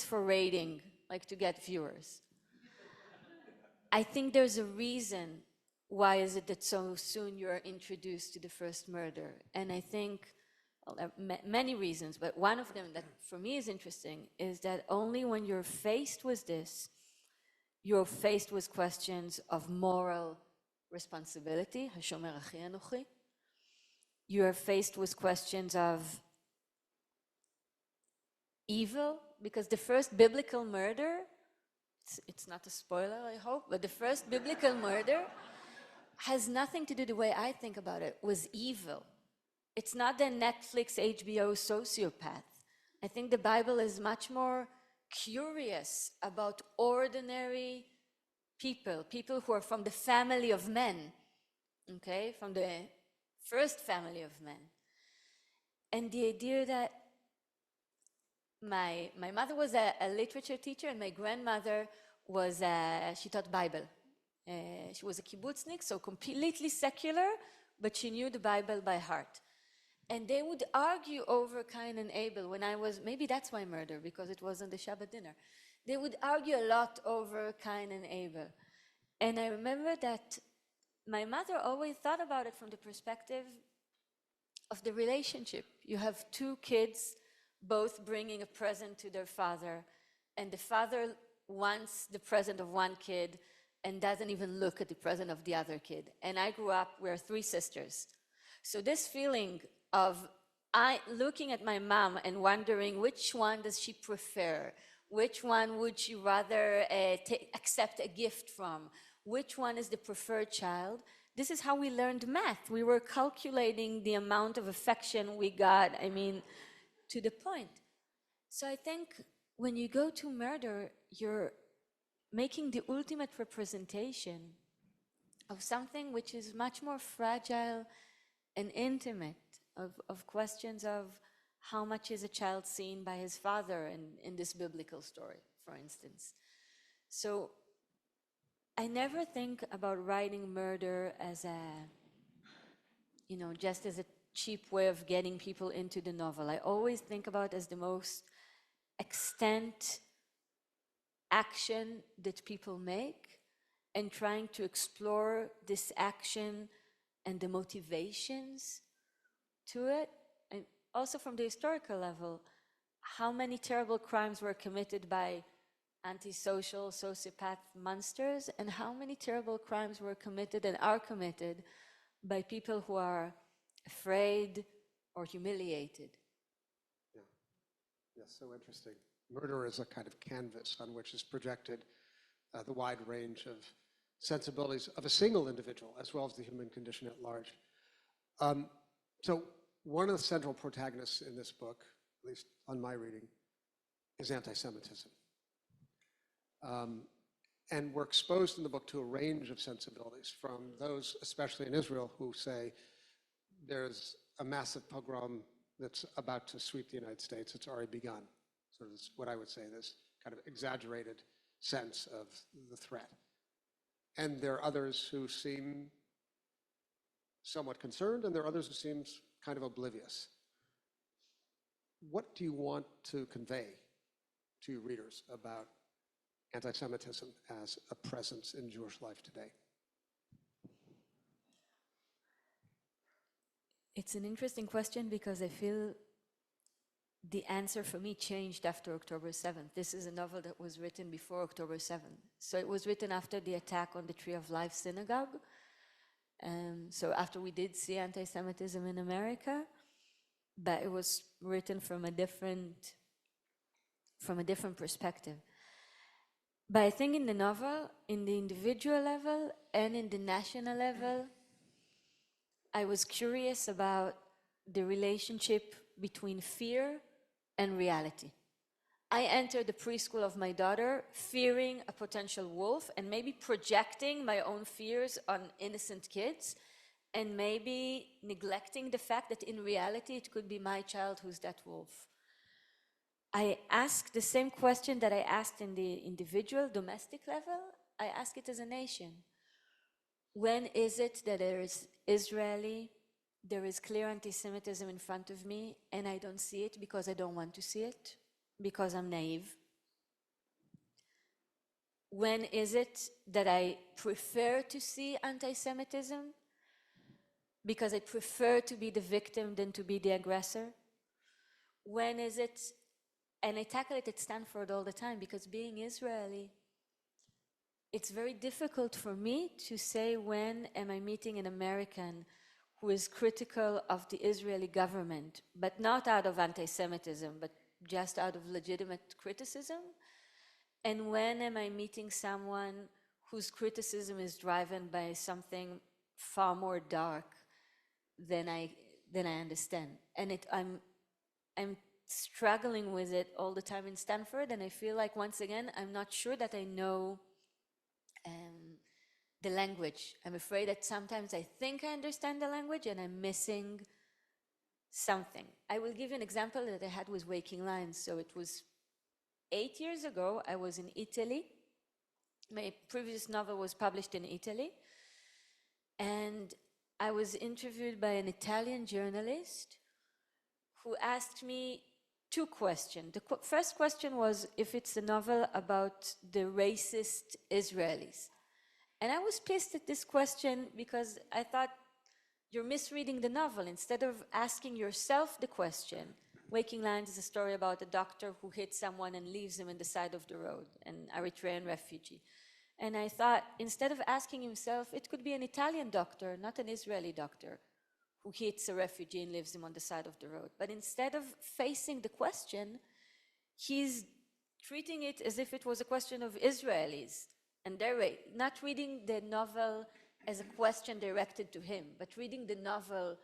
for rating, like to get viewers. I think there's a reason why is it that so soon you're introduced to the first murder. And I think, well, there are many reasons, but one of them that for me is interesting is that only when you're faced with this, you're faced with questions of moral responsibility, Hashomer Achi Anochi. You are faced with questions of evil, because the first biblical murder, it's not a spoiler, I hope, but the first biblical murder has nothing to do, the way I think about it, with evil. It's not the Netflix, HBO sociopath. I think the Bible is much more curious about ordinary people who are from the family of men, okay, from the first family of men. And the idea that my mother was a literature teacher, and my grandmother was she taught Bible. She was a kibbutznik, so completely secular, but she knew the Bible by heart. And they would argue over Cain and Abel when I was, maybe that's why murder, because it wasn't the Shabbat dinner. They would argue a lot over Cain and Abel. And I remember that my mother always thought about it from the perspective of the relationship. You have 2 kids, both bringing a present to their father, and the father wants the present of one kid and doesn't even look at the present of the other kid. And I grew up, we're 3 sisters. So this feeling of looking at my mom and wondering which one does she prefer, which one would she rather accept a gift from, which one is the preferred child. This is how we learned math. We were calculating the amount of affection we got. I mean, to the point. So I think when you go to murder, you're making the ultimate representation of something which is much more fragile and intimate, of questions of how much is a child seen by his father in this biblical story, for instance. So I never think about writing murder as a, just as a cheap way of getting people into the novel. I always think about it as the most extent action that people make, and trying to explore this action and the motivations to it. And also from the historical level, how many terrible crimes were committed by antisocial sociopath monsters, and how many terrible crimes were committed and are committed by people who are afraid or humiliated. Yeah, yes, so interesting. Murder is a kind of canvas on which is projected the wide range of sensibilities of a single individual, as well as the human condition at large. So one of the central protagonists in this book, at least on my reading, is anti-Semitism. And we're exposed in the book to a range of sensibilities, from those, especially in Israel, who say there's a massive pogrom that's about to sweep the United States. It's already begun. So it's what I would say, this kind of exaggerated sense of the threat. And there are others who seem somewhat concerned, and there are others who seem kind of oblivious. What do you want to convey to your readers about anti-Semitism as a presence in Jewish life today? It's an interesting question, because I feel the answer for me changed after October 7th. This is a novel that was written before October 7th. So it was written after the attack on the Tree of Life synagogue. So after we did see anti-Semitism in America, but it was written from a different perspective. But I think in the novel, in the individual level and in the national level, I was curious about the relationship between fear and reality. I entered the preschool of my daughter fearing a potential wolf, and maybe projecting my own fears on innocent kids, and maybe neglecting the fact that in reality it could be my child who's that wolf. I asked the same question that I asked in the individual, domestic level. I ask it as a nation. When is it that there is clear anti-Semitism in front of me, and I don't see it because I don't want to see it, because I'm naive? When is it that I prefer to see anti-Semitism because I prefer to be the victim than to be the aggressor? When is it, and I tackle it at Stanford all the time, because being Israeli, it's very difficult for me to say when am I meeting an American who is critical of the Israeli government, but not out of anti-Semitism, but just out of legitimate criticism, and when am I meeting someone whose criticism is driven by something far more dark than I understand. And I'm struggling with it all the time in Stanford, and I feel like, once again, I'm not sure that I know the language. I'm afraid that sometimes I think I understand the language and I'm missing something. I will give you an example that I had with Waking Lions. So it was 8 years ago. I was in Italy. My previous novel was published in Italy. And I was interviewed by an Italian journalist who asked me two questions. The first question was if it's a novel about the racist Israelis. And I was pissed at this question, because I thought, you're misreading the novel. Instead of asking yourself the question, Waking Lions is a story about a doctor who hits someone and leaves him in the side of the road, an Eritrean refugee. And I thought, instead of asking himself, it could be an Italian doctor, not an Israeli doctor, who hits a refugee and leaves him on the side of the road. But instead of facing the question, he's treating it as if it was a question of Israelis. And they're not reading the novel as a question directed to him, but reading the novel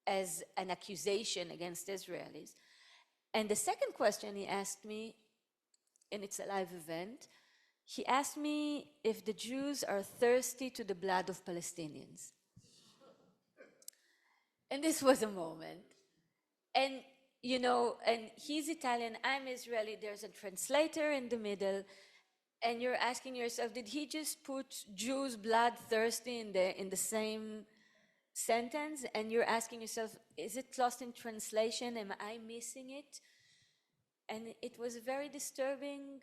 as an accusation against Israelis. And the second question he asked me, and it's a live event, he asked me if the Jews are thirsty to the blood of Palestinians. And this was a moment. And, you know, and he's Italian, I'm Israeli, there's a translator in the middle, and you're asking yourself, did he just put Jews bloodthirsty in the same sentence? And you're asking yourself, is it lost in translation? Am I missing it? And it was a very disturbing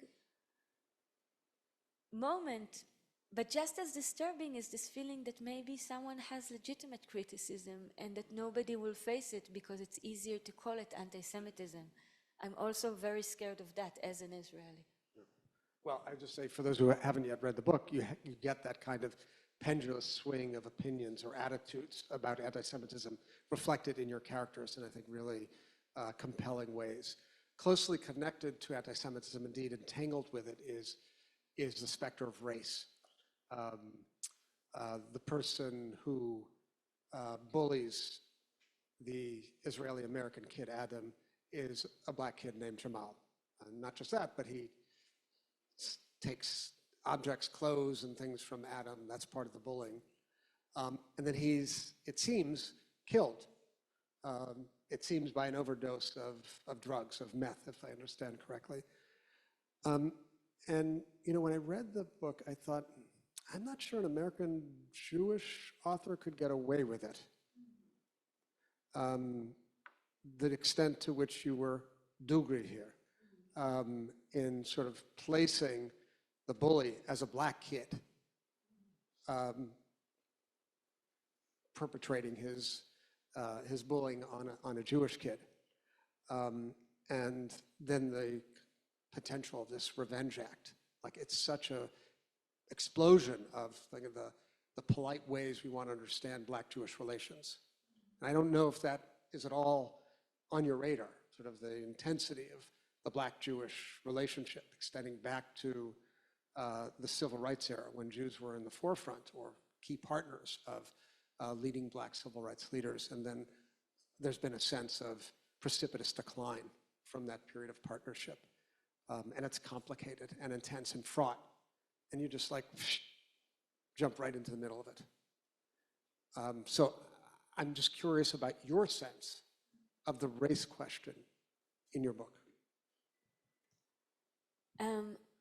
moment. But just as disturbing is this feeling that maybe someone has legitimate criticism and that nobody will face it because it's easier to call it anti-Semitism. I'm also very scared of that as an Israeli. Well, I would just say, for those who haven't yet read the book, you get that kind of pendulous swing of opinions or attitudes about anti-Semitism reflected in your characters in, I think, really compelling ways. Closely connected to anti-Semitism, indeed entangled with it, is the specter of race. The person who bullies the Israeli-American kid, Adam, is a black kid named Jamal. And not just that, but he takes objects, clothes, and things from Adam. That's part of the bullying. And then he's, it seems, killed. It seems by an overdose of drugs, of meth, if I understand correctly. And, you know, when I read the book, I thought, I'm not sure an American Jewish author could get away with it. The extent to which you were Dugri here, in sort of placing the bully as a black kid, perpetrating his bullying on a Jewish kid, and then the potential of this revenge act. Like, it's such a explosion of the polite ways we want to understand black-Jewish relations. And I don't know if that is at all on your radar, sort of the intensity of the black-Jewish relationship extending back to the civil rights era, when Jews were in the forefront or key partners of leading black civil rights leaders. And then there's been a sense of precipitous decline from that period of partnership. And it's complicated and intense and fraught. And you just like jump right into the middle of it. So I'm just curious about your sense of the race question in your book.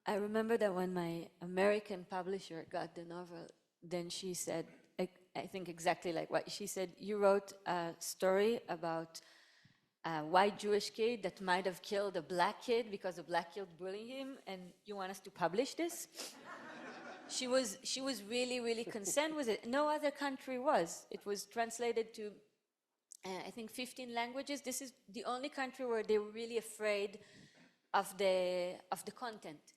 I remember that when my American publisher got the novel, then she said, I think exactly like what she said, you wrote a story about a white Jewish kid that might have killed a black kid because a black kid bullied him, and you want us to publish this? She was really, really concerned with it. No other country was. It was translated to, I think, 15 languages. This is the only country where they were really afraid of the content.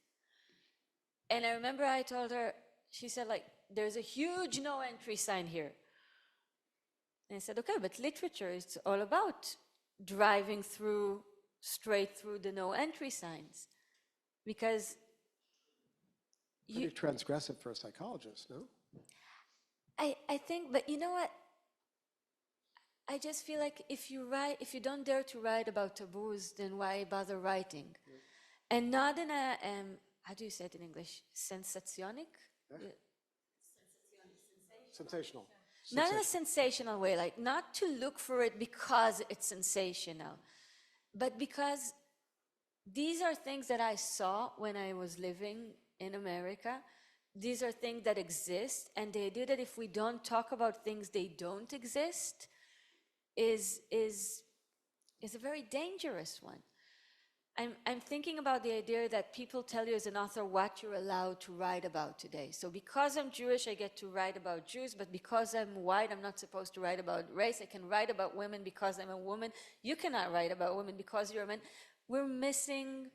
And I remember I told her, she said, like, there's a huge no entry sign here. And I said, okay, but literature is all about driving through, straight through the no entry signs. Because Pretty transgressive for a psychologist, no? I think, but you know what? I just feel like if you don't dare to write about taboos, then why bother writing? And not in a, how do you say it in English? Sensazionic? Sensational. Not in a sensational way, like not to look for it because it's sensational, but because these are things that I saw when I was living in America. These are things that exist, and the idea that if we don't talk about things they don't exist is a very dangerous one. I'm thinking about the idea that people tell you as an author what you're allowed to write about today. So because I'm Jewish, I get to write about Jews, but because I'm white, I'm not supposed to write about race. I can write about women because I'm a woman. You cannot write about women because you're a man. We're missing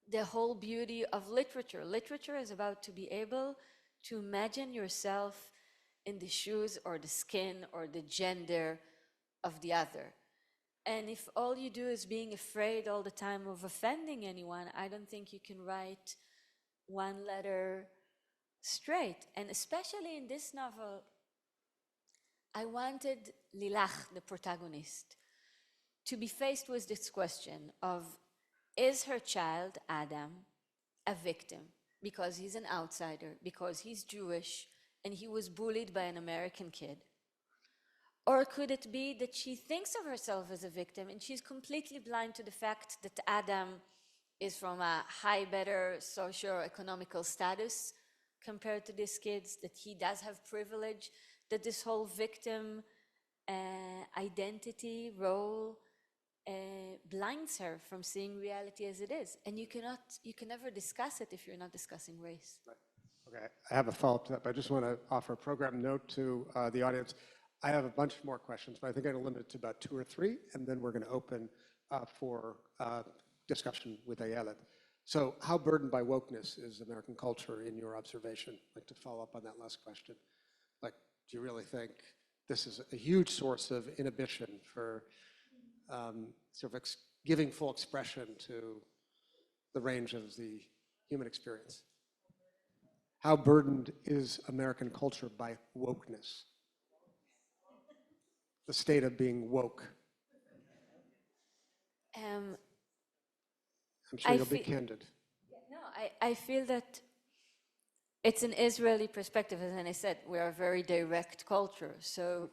the whole beauty of literature. Literature is about to be able to imagine yourself in the shoes or the skin or the gender of the other. And if all you do is being afraid all the time of offending anyone, I don't think you can write one letter straight. And especially in this novel, I wanted Lilach, the protagonist, to be faced with this question of, is her child, Adam, a victim because he's an outsider, because he's Jewish, and he was bullied by an American kid? Or could it be that she thinks of herself as a victim and she's completely blind to the fact that Adam is from a high, better socio-economical status compared to these kids, that he does have privilege, that this whole victim identity role blinds her from seeing reality as it is. And you can never discuss it if you're not discussing race. Right. Okay, I have a follow-up to that, but I just want to offer a program note to the audience. I have a bunch more questions, but I think I'm going to limit it to about 2 or 3, and then we're going to open for discussion with Ayelet. So how burdened by wokeness is American culture in your observation? I'd like to follow up on that last question. Like, do you really think this is a huge source of inhibition for sort of giving full expression to the range of the human experience? How burdened is American culture by wokeness? The state of being woke. I'm sure you'll be candid. No, I feel that it's an Israeli perspective, and I said, we are a very direct culture. So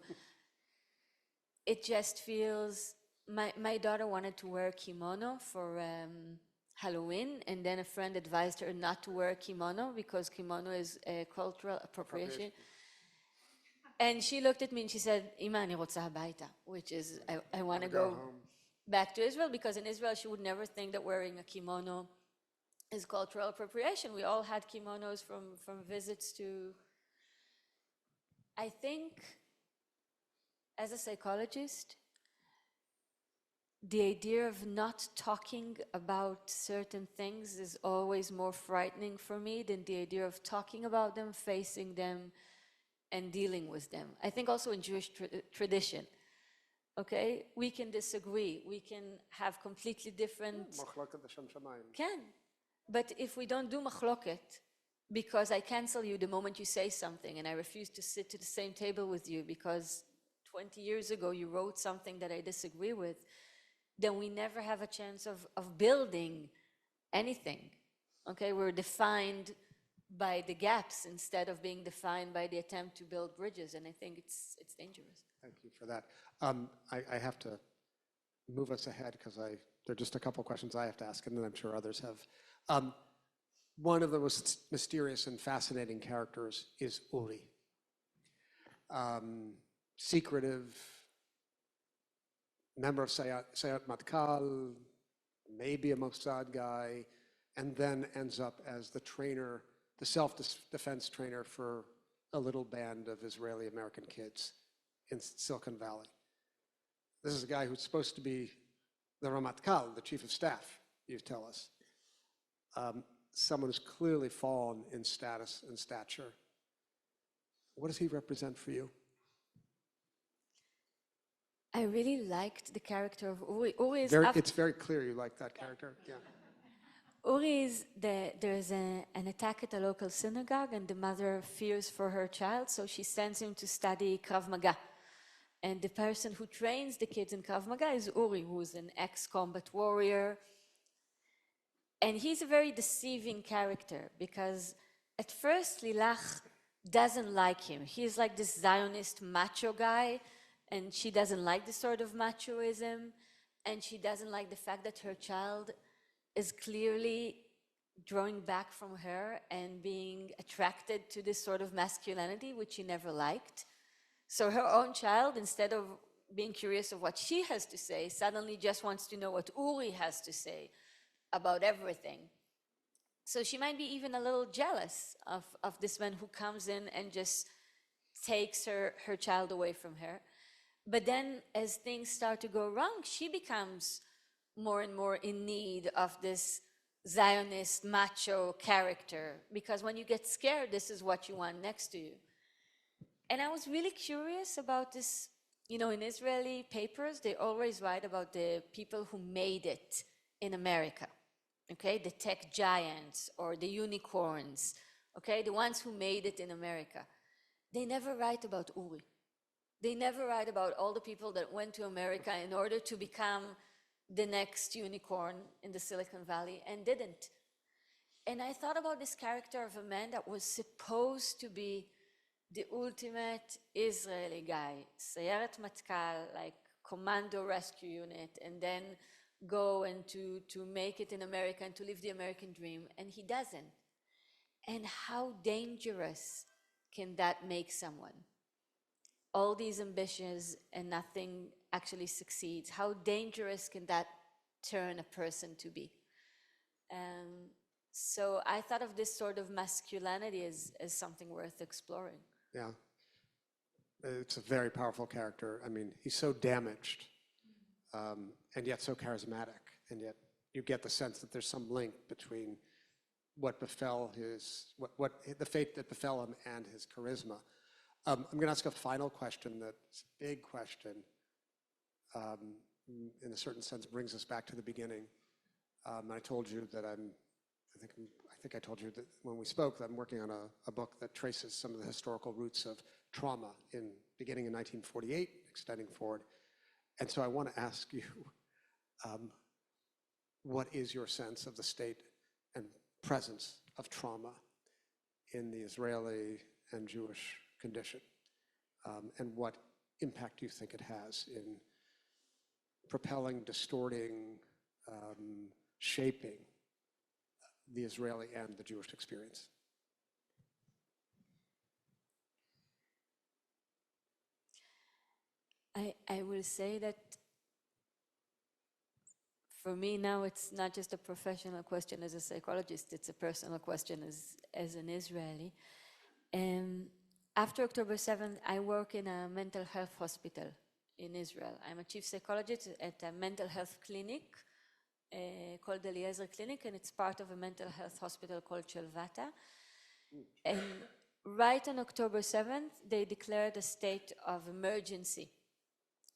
it just feels, my daughter wanted to wear kimono for Halloween, and then a friend advised her not to wear kimono because kimono is a cultural appropriation. And she looked at me and she said, Ima, ani rotza habayita, which is, I want to go back to Israel, because in Israel she would never think that wearing a kimono is cultural appropriation. We all had kimonos from visits to... I think, as a psychologist, the idea of not talking about certain things is always more frightening for me than the idea of talking about them, facing them, and dealing with them. I think also in Jewish tradition, okay, we can disagree, we can have completely different... Can. But if we don't do machloket, because I cancel you the moment you say something, and I refuse to sit to the same table with you because 20 years ago you wrote something that I disagree with, then we never have a chance of building anything. Okay, we're defined by the gaps instead of being defined by the attempt to build bridges, and I think it's dangerous. Thank you for that. I have to move us ahead because there are just a couple questions I have to ask, and then I'm sure others have. One of the most mysterious and fascinating characters is Uri. Secretive, member of Sayat Matkal, maybe a Mossad guy, and then ends up as the trainer, the self-defense trainer for a little band of Israeli-American kids in Silicon Valley. This is a guy who's supposed to be the Ramatkal, the chief of staff, you tell us. Someone who's clearly fallen in status and stature. What does he represent for you? I really liked the character of Uri. Uri is It's very clear you like that character. Yeah. Uri is there's an attack at a local synagogue, and the mother fears for her child, so she sends him to study Krav Maga. And the person who trains the kids in Krav Maga is Uri, who's an ex-combat warrior. And he's a very deceiving character, because at first Lilach doesn't like him. He's like this Zionist macho guy, and she doesn't like this sort of machoism, and she doesn't like the fact that her child is clearly drawing back from her and being attracted to this sort of masculinity, which she never liked. So her own child, instead of being curious of what she has to say, suddenly just wants to know what Uri has to say about everything. So she might be even a little jealous of this man who comes in and just takes her child away from her. But then as things start to go wrong, she becomes more and more in need of this Zionist macho character, because when you get scared, this is what you want next to you. And I was really curious about this. You know, in Israeli papers, they always write about the people who made it in America, okay? The tech giants or the unicorns, okay? The ones who made it in America. They never write about Uri. They never write about all the people that went to America in order to become the next unicorn in the Silicon Valley and didn't. And I thought about this character of a man that was supposed to be the ultimate Israeli guy, Sayeret Matkal, like commando rescue unit, and then go and to make it in America and to live the American dream, and he doesn't. And how dangerous can that make someone? All these ambitions and nothing actually succeeds. How dangerous can that turn a person to be? So I thought of this sort of masculinity as something worth exploring. Yeah. It's a very powerful character. I mean, he's so damaged, and yet so charismatic, and yet you get the sense that there's some link between what befell what the fate that befell him and his charisma. I'm going to ask a final question that's a big question, in a certain sense brings us back to the beginning. I told you that I think I told you that when we spoke that I'm working on a book that traces some of the historical roots of trauma beginning in 1948, extending forward. And so I want to ask you, what is your sense of the state and presence of trauma in the Israeli and Jewish condition? And what impact do you think it has in propelling, distorting, shaping the Israeli and the Jewish experience? I will say that for me now it's not just a professional question as a psychologist, it's a personal question as an Israeli. After October 7th, I work in a mental health hospital in Israel. I'm a chief psychologist at a mental health clinic called the Eliezer Clinic, and it's part of a mental health hospital called Shelvata. And right on October 7th, they declared a state of emergency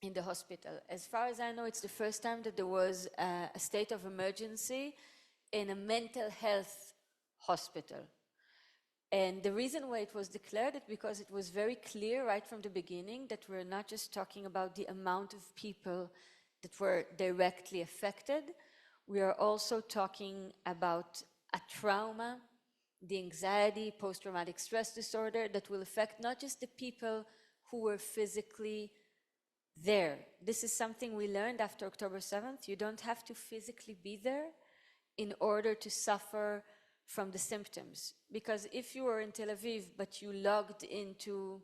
in the hospital. As far as I know, it's the first time that there was a state of emergency in a mental health hospital. And the reason why it was declared is because it was very clear right from the beginning that we're not just talking about the amount of people that were directly affected. We are also talking about a trauma, the anxiety, post-traumatic stress disorder that will affect not just the people who were physically there. This is something we learned after October 7th. You don't have to physically be there in order to suffer from the symptoms. Because if you were in Tel Aviv, but you logged into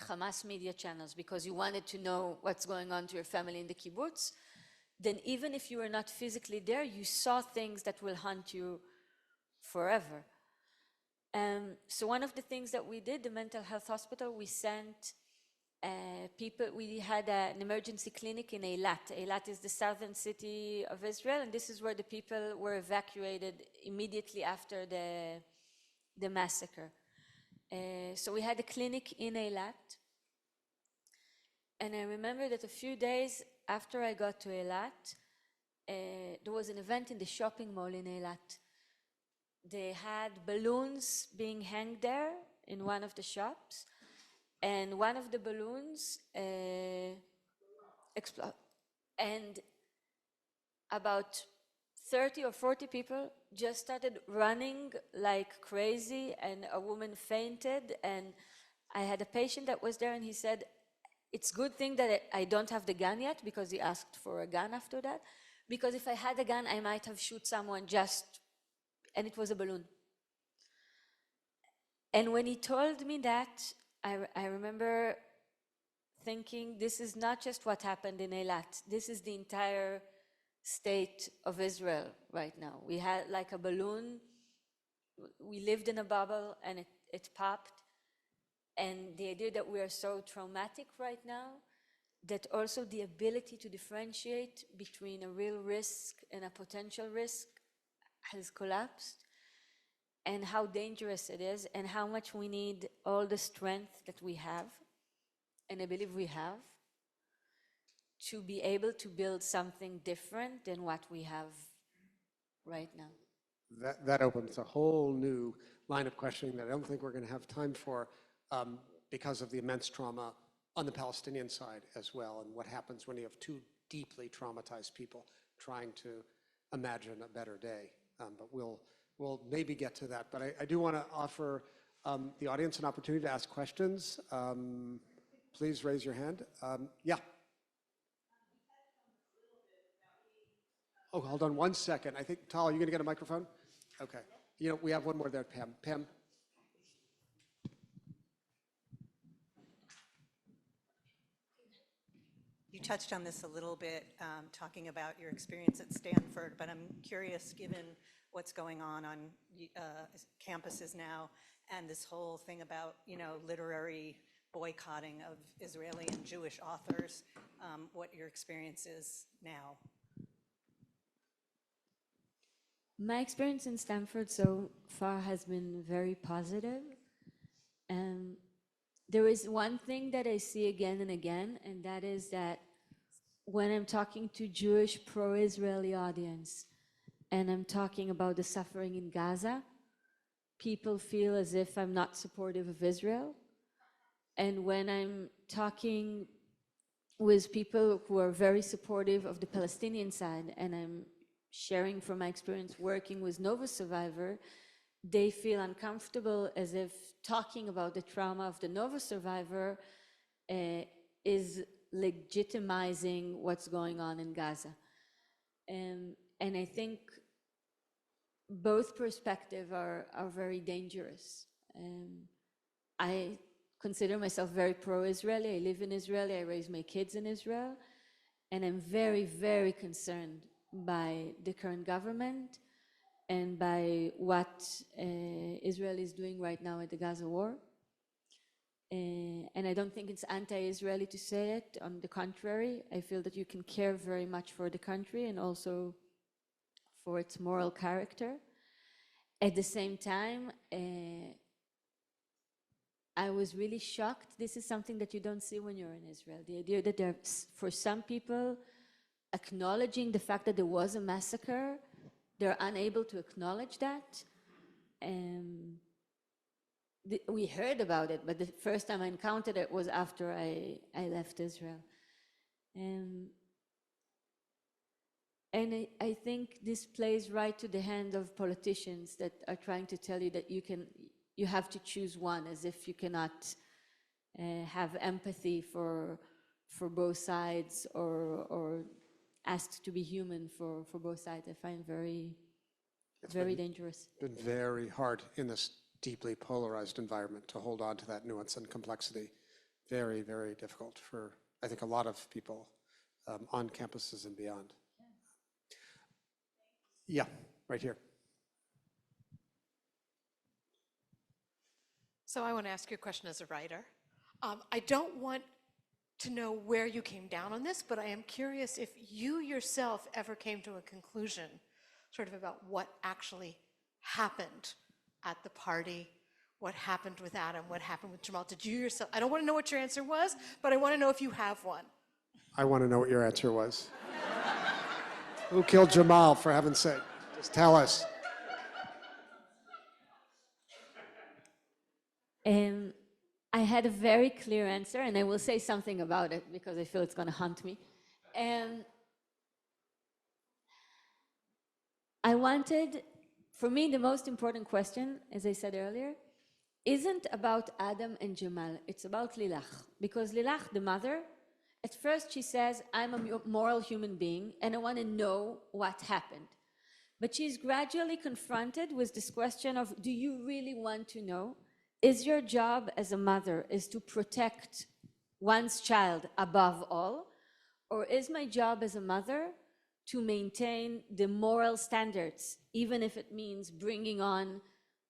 Hamas media channels because you wanted to know what's going on to your family in the kibbutz, then even if you were not physically there, you saw things that will haunt you forever. So one of the things that we did, the mental health hospital, we sent people, we had an emergency clinic in Eilat. Eilat is the southern city of Israel, and this is where the people were evacuated immediately after the massacre. So we had a clinic in Eilat, and I remember that a few days after I got to Eilat, there was an event in the shopping mall in Eilat. They had balloons being hanged there in one of the shops, and one of the balloons exploded. And about 30 or 40 people just started running like crazy, and a woman fainted. And I had a patient that was there, and he said, it's a good thing that I don't have the gun yet, because he asked for a gun after that. Because if I had a gun, I might have shot someone and it was a balloon. And when he told me that, I remember thinking, this is not just what happened in Eilat. This is the entire state of Israel right now. We had like a balloon. We lived in a bubble, and it popped. And the idea that we are so traumatic right now, that also the ability to differentiate between a real risk and a potential risk has collapsed, and how dangerous it is, and how much we need all the strength that we have, and I believe we have, to be able to build something different than what we have right now. That opens a whole new line of questioning that I don't think we're going to have time for, because of the immense trauma on the Palestinian side as well, and what happens when you have two deeply traumatized people trying to imagine a better day. But we'll maybe get to that. But I do want to offer the audience an opportunity to ask questions. Please raise your hand. Yeah. Oh, hold on one second. I think, Tal, are you going to get a microphone? Okay. You know, we have one more there, Pam. Pam. You touched on this a little bit, talking about your experience at Stanford, but I'm curious, given what's going on campuses now, and this whole thing about, you know, literary boycotting of Israeli and Jewish authors, what your experience is now. My experience in Stanford so far has been very positive. And there is one thing that I see again and again, and that is that when I'm talking to Jewish pro-Israeli audience, and I'm talking about the suffering in Gaza, people feel as if I'm not supportive of Israel. And when I'm talking with people who are very supportive of the Palestinian side, and I'm sharing from my experience working with Nova survivor, they feel uncomfortable as if talking about the trauma of the Nova survivor is legitimizing what's going on in Gaza. And I think both perspectives are very dangerous. I consider myself very pro-Israeli. I live in Israel, I raise my kids in Israel, and I'm very, very concerned by the current government and by what Israel is doing right now at the Gaza war. And I don't think it's anti-Israeli to say it. On the contrary, I feel that you can care very much for the country and also for its moral character. At the same time, I was really shocked. This is something that you don't see when you're in Israel. The idea that there, for some people, acknowledging the fact that there was a massacre, they're unable to acknowledge that. We heard about it, but the first time I encountered it was after I left Israel. And I think this plays right to the hand of politicians that are trying to tell you that you have to choose one, as if you cannot have empathy for both sides or asked to be human for both sides. I find very dangerous. It's been very hard in this deeply polarized environment to hold on to that nuance and complexity. Very, very difficult for, I think, a lot of people on campuses and beyond. Yeah, right here. So I want to ask you a question as a writer. I don't want to know where you came down on this, but I am curious if you yourself ever came to a conclusion sort of about what actually happened at the party, what happened with Adam, what happened with Jamal. Did you yourself, I don't want to know what your answer was, but I want to know if you have one. I want to know what your answer was. Who killed Jamal, for heaven's sake? Just tell us. I had a very clear answer, and I will say something about it because I feel it's going to haunt me. I wanted, for me, the most important question, as I said earlier, isn't about Adam and Jamal. It's about Lilach. Because Lilach, the mother, at first she says, I'm a moral human being, and I want to know what happened. But she's gradually confronted with this question of, do you really want to know? Is your job as a mother is to protect one's child above all? Or is my job as a mother to maintain the moral standards, even if it means bringing on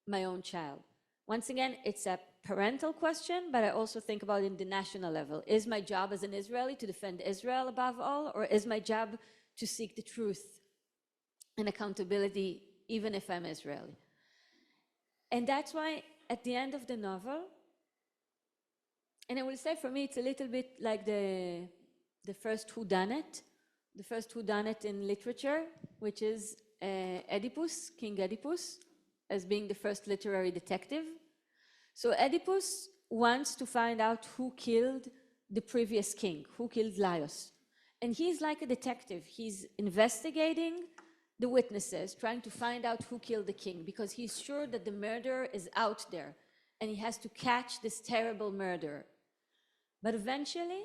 my own child? Once again, it's a parental question, but I also think about it in the national level. Is my job as an Israeli to defend Israel above all, or is my job to seek the truth and accountability, even if I'm Israeli? And that's why at the end of the novel, and I will say for me, it's a little bit like the first whodunit, the first whodunit in literature, which is Oedipus, King Oedipus, as being the first literary detective. So Oedipus wants to find out who killed the previous king who killed Laios. And he's like a detective. He's investigating the witnesses, trying to find out who killed the king, because he's sure that the murderer is out there and he has to catch this terrible murderer. But eventually,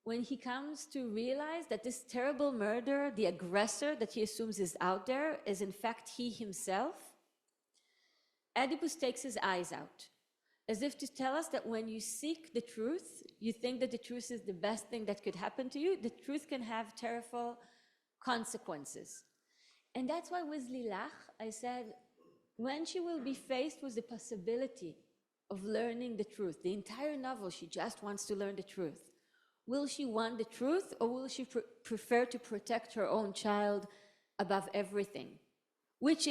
when he comes to realize that this terrible murderer, the aggressor that he assumes is out there, is in fact he himself, Oedipus takes his eyes out, as if to tell us that when you seek the truth, you think that the truth is the best thing that could happen to you, the truth can have terrible consequences. And that's why with Lilach, I said, when she will be faced with the possibility of learning the truth, the entire novel, she just wants to learn the truth. Will she want the truth, or will she prefer to protect her own child above everything? Which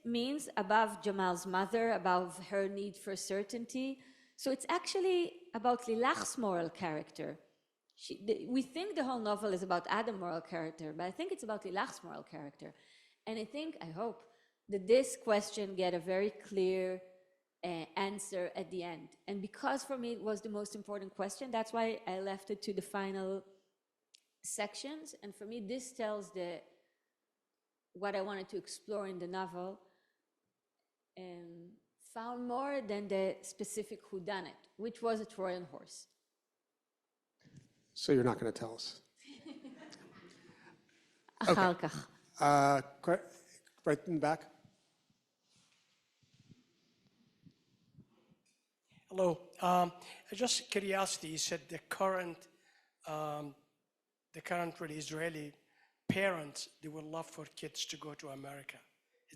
means above Jamal's mother, above her need for certainty. So it's actually about Lilach's moral character. We think the whole novel is about Adam's moral character, but I think it's about Lilach's moral character. And I hope, that this question get a very clear answer at the end. And because for me it was the most important question, that's why I left it to the final sections. And for me, this tells what I wanted to explore in the novel, far more than the specific whodunit, which was a Trojan horse. So you're not going to tell us? אחר כך. Right in the back. Hello. Just curiosity, you said the current really Israeli parents, they would love for kids to go to America.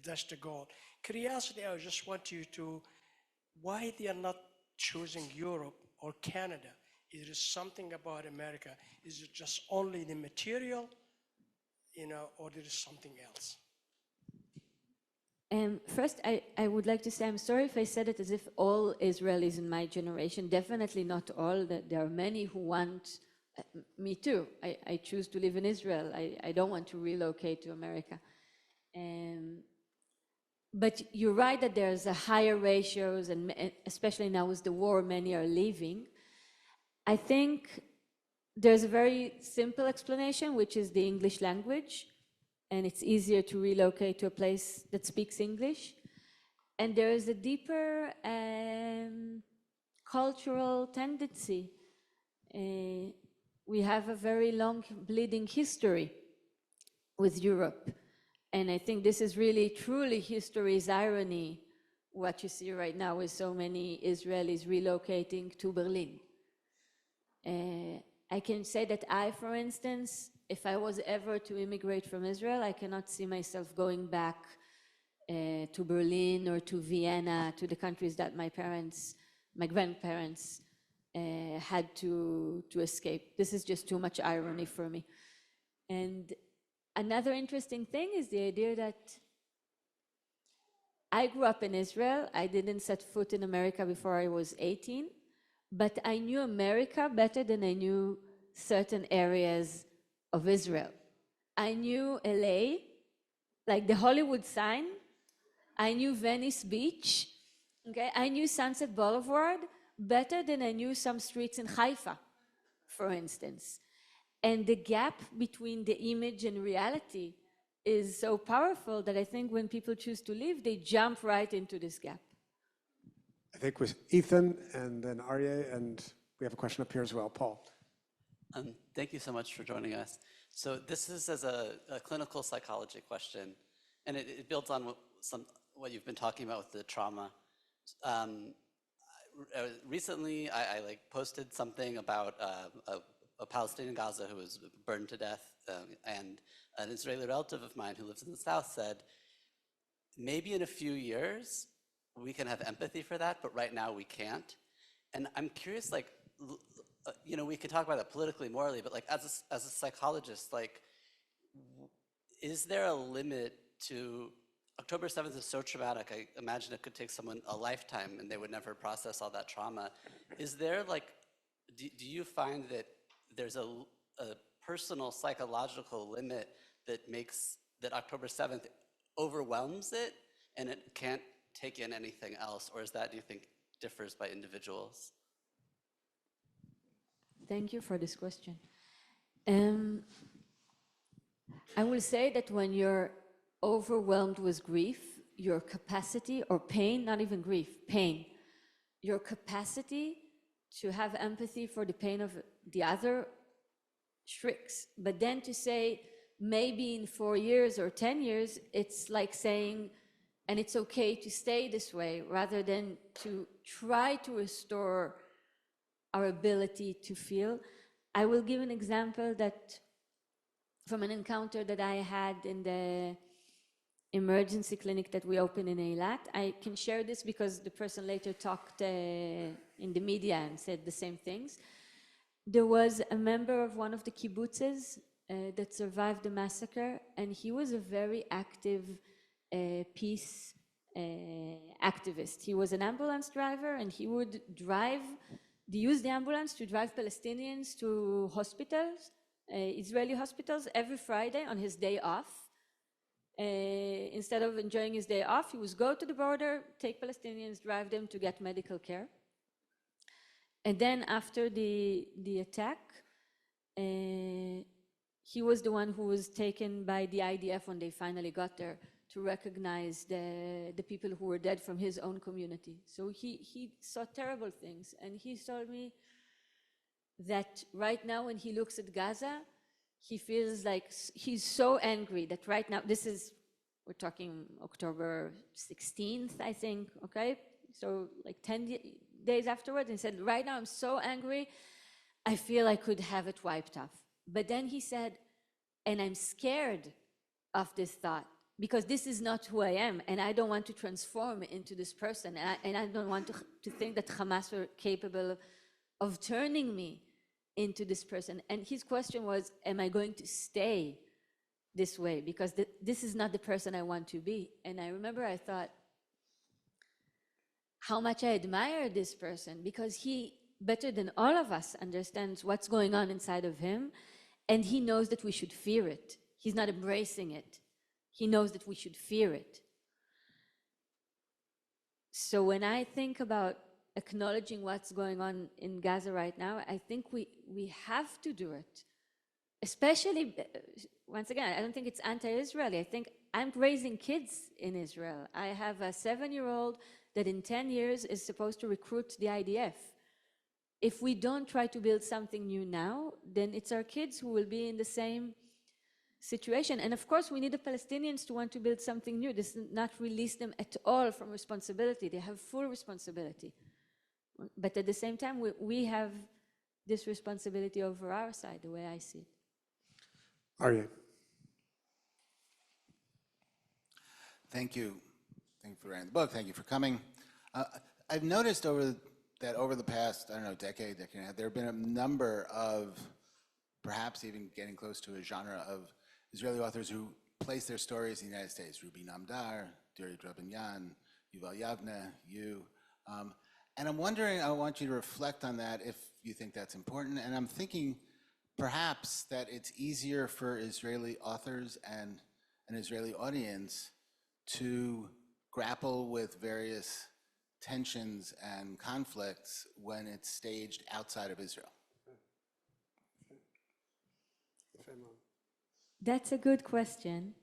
That's the goal. Curiosity, I just want you to, why they are not choosing Europe or Canada? Is there something about America? Is it just only the material, or there is something else? First, I would like to say, I'm sorry if I said it as if all Israelis in my generation, definitely not all, that there are many who want, me too, I choose to live in Israel, I don't want to relocate to America. But you're right that there's a higher ratios, and especially now with the war, many are leaving. I think there's a very simple explanation, which is the English language. And it's easier to relocate to a place that speaks English. And there is a deeper cultural tendency. We have a very long bleeding history with Europe. And I think this is really, truly history's irony, what you see right now with so many Israelis relocating to Berlin. I can say that for instance, if I was ever to immigrate from Israel, I cannot see myself going back to Berlin or to Vienna, to the countries that my grandparents had to escape. This is just too much irony for me. And another interesting thing is the idea that I grew up in Israel. I didn't set foot in America before I was 18, but I knew America better than I knew certain areas of Israel. I knew LA, like the Hollywood sign. I knew Venice Beach. Okay, I knew Sunset Boulevard better than I knew some streets in Haifa, for instance. And the gap between the image and reality is so powerful that I think when people choose to leave, they jump right into this gap. I think with Ethan and then Aryeh, and we have a question up here as well. Paul. Thank you so much for joining us. So this is as a clinical psychology question, and it builds on what you've been talking about with the trauma. Recently, I posted something about a Palestinian in Gaza who was burned to death, and an Israeli relative of mine who lives in the south said, maybe in a few years, we can have empathy for that, but right now we can't. And I'm curious, we could talk about that politically, morally, but as a psychologist, is there a limit to, October 7th is so traumatic, I imagine it could take someone a lifetime and they would never process all that trauma. Is there do you find that there's a personal psychological limit that October 7th overwhelms it and it can't take in anything else? Or is that, do you think, differs by individuals? Thank you for this question. Um, I will say that when you're overwhelmed with grief, your capacity, or pain, not even grief, pain, your capacity to have empathy for the pain of the other shrinks. But then to say, maybe in 4 years or 10 years, it's like saying, and it's okay to stay this way, rather than to try to restore our ability to feel. I will give an example that from an encounter that I had in the emergency clinic that we opened in Eilat. I can share this because the person later talked in the media and said the same things. There was a member of one of the kibbutzes that survived the massacre, and he was a very active peace activist. He was an ambulance driver, and he would use the ambulance to drive Palestinians to hospitals, Israeli hospitals, every Friday on his day off. Instead of enjoying his day off, he would go to the border, take Palestinians, drive them to get medical care. And then after the attack, he was the one who was taken by the IDF when they finally got there to recognize the people who were dead from his own community. So he saw terrible things, and he told me that right now when he looks at Gaza, he feels like he's so angry that right now, we're talking October 16th, I think, okay? So like 10 days afterwards, he said, right now I'm so angry, I feel I could have it wiped off. But then he said, and I'm scared of this thought, because this is not who I am, and I don't want to transform into this person, and I don't want to think that Hamas were capable of turning me into this person. And his question was, am I going to stay this way? Because this is not the person I want to be. And I remember I thought how much I admire this person, because he, better than all of us, understands what's going on inside of him, and he knows that we should fear it. He's not embracing it. He knows that we should fear it. So when I think about acknowledging what's going on in Gaza right now, I think we have to do it. Especially, once again, I don't think it's anti-Israeli. I think I'm raising kids in Israel. I have a 7-year-old that in 10 years is supposed to recruit the IDF. If we don't try to build something new now, then it's our kids who will be in the same situation. And of course, we need the Palestinians to want to build something new. This does not release them at all from responsibility. They have full responsibility. But at the same time, we have this responsibility over our side, the way I see it. Aryeh. Thank you. Thank you for writing the book. Thank you for coming. I've noticed over the past, I don't know, decade and a half, there have been a number of, perhaps even getting close to a genre of Israeli authors who place their stories in the United States. Ruby Namdar, Duri Drabinyan, Yuval Yavne, you. And I'm wondering, I want you to reflect on that if you think that's important. And I'm thinking perhaps that it's easier for Israeli authors and an Israeli audience to grapple with various tensions and conflicts when it's staged outside of Israel. That's a good question.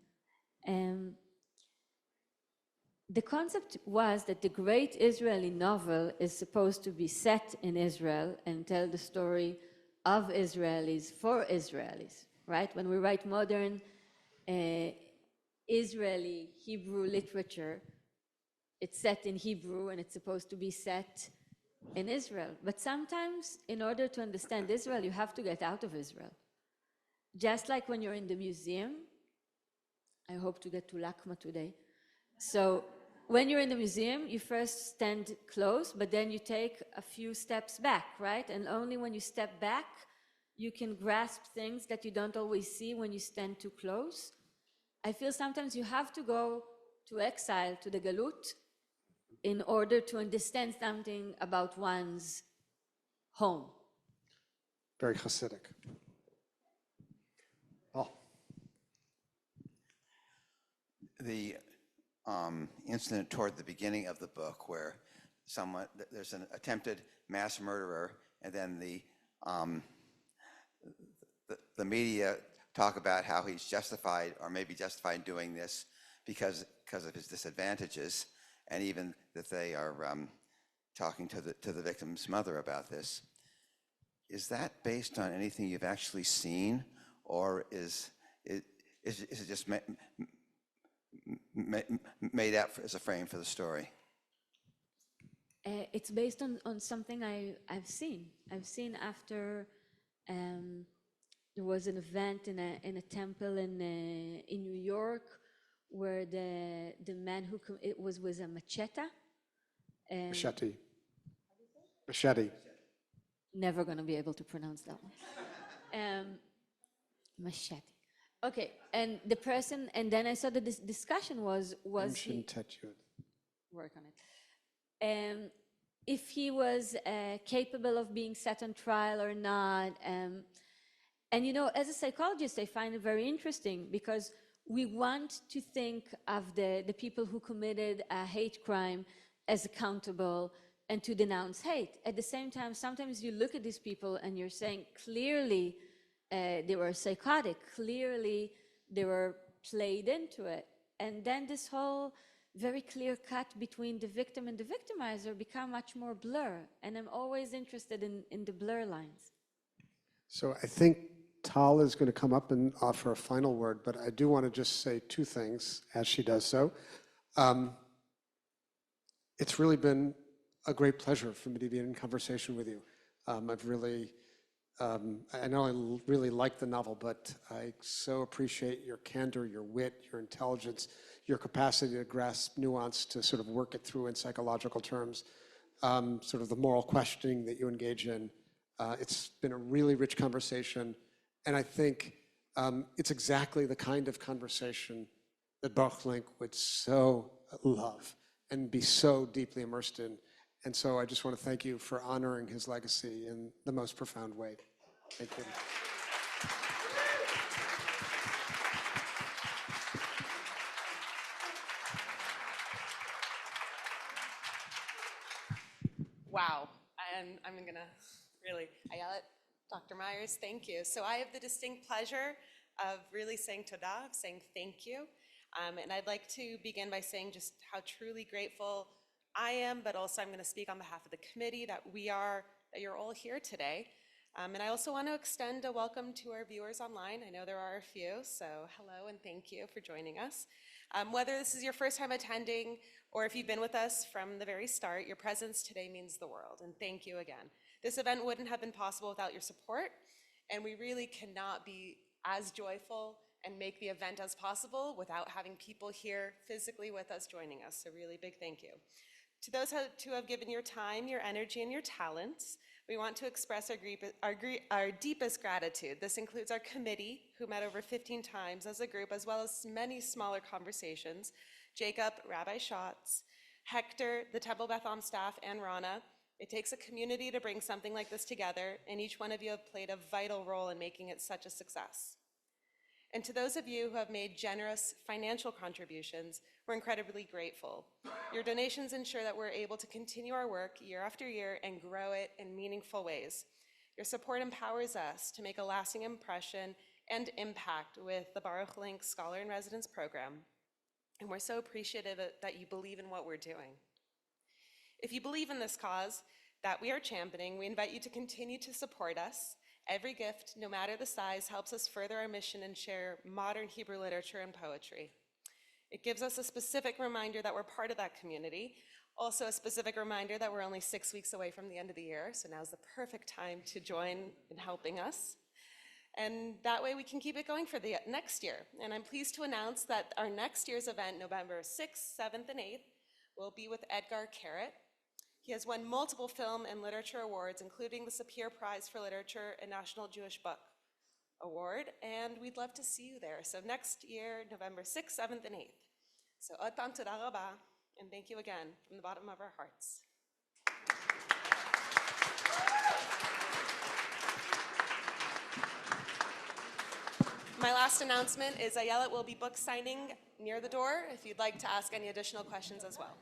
The concept was that the great Israeli novel is supposed to be set in Israel and tell the story of Israelis for Israelis, right? When we write modern Israeli Hebrew literature, it's set in Hebrew and it's supposed to be set in Israel. But sometimes, in order to understand Israel, you have to get out of Israel. Just like when you're in the museum, I hope to get to LACMA today. So when you're in the museum, you first stand close, but then you take a few steps back, right? And only when you step back, you can grasp things that you don't always see when you stand too close. I feel sometimes you have to go to exile, to the Galut, in order to understand something about one's home. Very Hasidic. Oh. The incident toward the beginning of the book where there's an attempted mass murderer, and then the um, the media talk about how he's justified or maybe justified in doing this because of his disadvantages, and even that they are talking to the victim's mother about this. Is that based on anything you've actually seen, or is it just made up as a frame for the story? It's based on something I've seen. I've seen after there was an event in a temple in New York where the man who it was with a machete. Machete. Machete. Never gonna be able to pronounce that one. Machete. Okay, and the person, and then I saw that this discussion was he work on it. If he was capable of being set on trial or not. And you know, as a psychologist, I find it very interesting because we want to think of the people who committed a hate crime as accountable and to denounce hate. At the same time, sometimes you look at these people and you're saying clearly they were psychotic, clearly they were played into it. And then this whole very clear cut between the victim and the victimizer become much more blur. And I'm always interested in the blur lines. So I think Tal is going to come up and offer a final word, but I do want to just say two things as she does so. It's really been a great pleasure for me to be in conversation with you. I've really, I know I really like the novel, but I so appreciate your candor, your wit, your intelligence, your capacity to grasp nuance, to sort of work it through in psychological terms, sort of the moral questioning that you engage in. It's been a really rich conversation, and I think it's exactly the kind of conversation that Baruch Link would so love and be so deeply immersed in. And so I just want to thank you for honoring his legacy in the most profound way. Thank you. Wow, and I'm gonna really, Ayelet, Dr. Myers, thank you. So I have the distinct pleasure of really saying todah, of saying thank you. And I'd like to begin by saying just how truly grateful I am, but also I'm gonna speak on behalf of the committee that you're all here today. And I also want to extend a welcome to our viewers online. I know there are a few, so hello and thank you for joining us. Whether this is your first time attending or if you've been with us from the very start, your presence today means the world, and thank you again. This event wouldn't have been possible without your support, and we really cannot be as joyful and make the event as possible without having people here physically with us joining us, so really big thank you. To those who have given your time, your energy, and your talents, we want to express our deepest gratitude. This includes our committee, who met over 15 times as a group, as well as many smaller conversations. Jacob, Rabbi Schatz, Hector, the Temple Beth Am staff, and Rana. It takes a community to bring something like this together, and each one of you have played a vital role in making it such a success. And to those of you who have made generous financial contributions, we're incredibly grateful. Your donations ensure that we're able to continue our work year after year and grow it in meaningful ways. Your support empowers us to make a lasting impression and impact with the Baruch Link Scholar in Residence program. And we're so appreciative that you believe in what we're doing. If you believe in this cause that we are championing, we invite you to continue to support us. Every gift, no matter the size, helps us further our mission and share modern Hebrew literature and poetry. It gives us a specific reminder that we're part of that community, also a specific reminder that we're only 6 weeks away from the end of the year, so now's the perfect time to join in helping us. And that way we can keep it going for the next year. And I'm pleased to announce that our next year's event, November 6th, 7th, and 8th, will be with Edgar Carrot. He has won multiple film and literature awards, including the Sapir Prize for Literature and National Jewish Book Award, and we'd love to see you there. So next year, November 6th, 7th, and 8th. So Otan Toda Rabba, and thank you again from the bottom of our hearts. My last announcement is Ayelet will be book signing near the door if you'd like to ask any additional questions as well.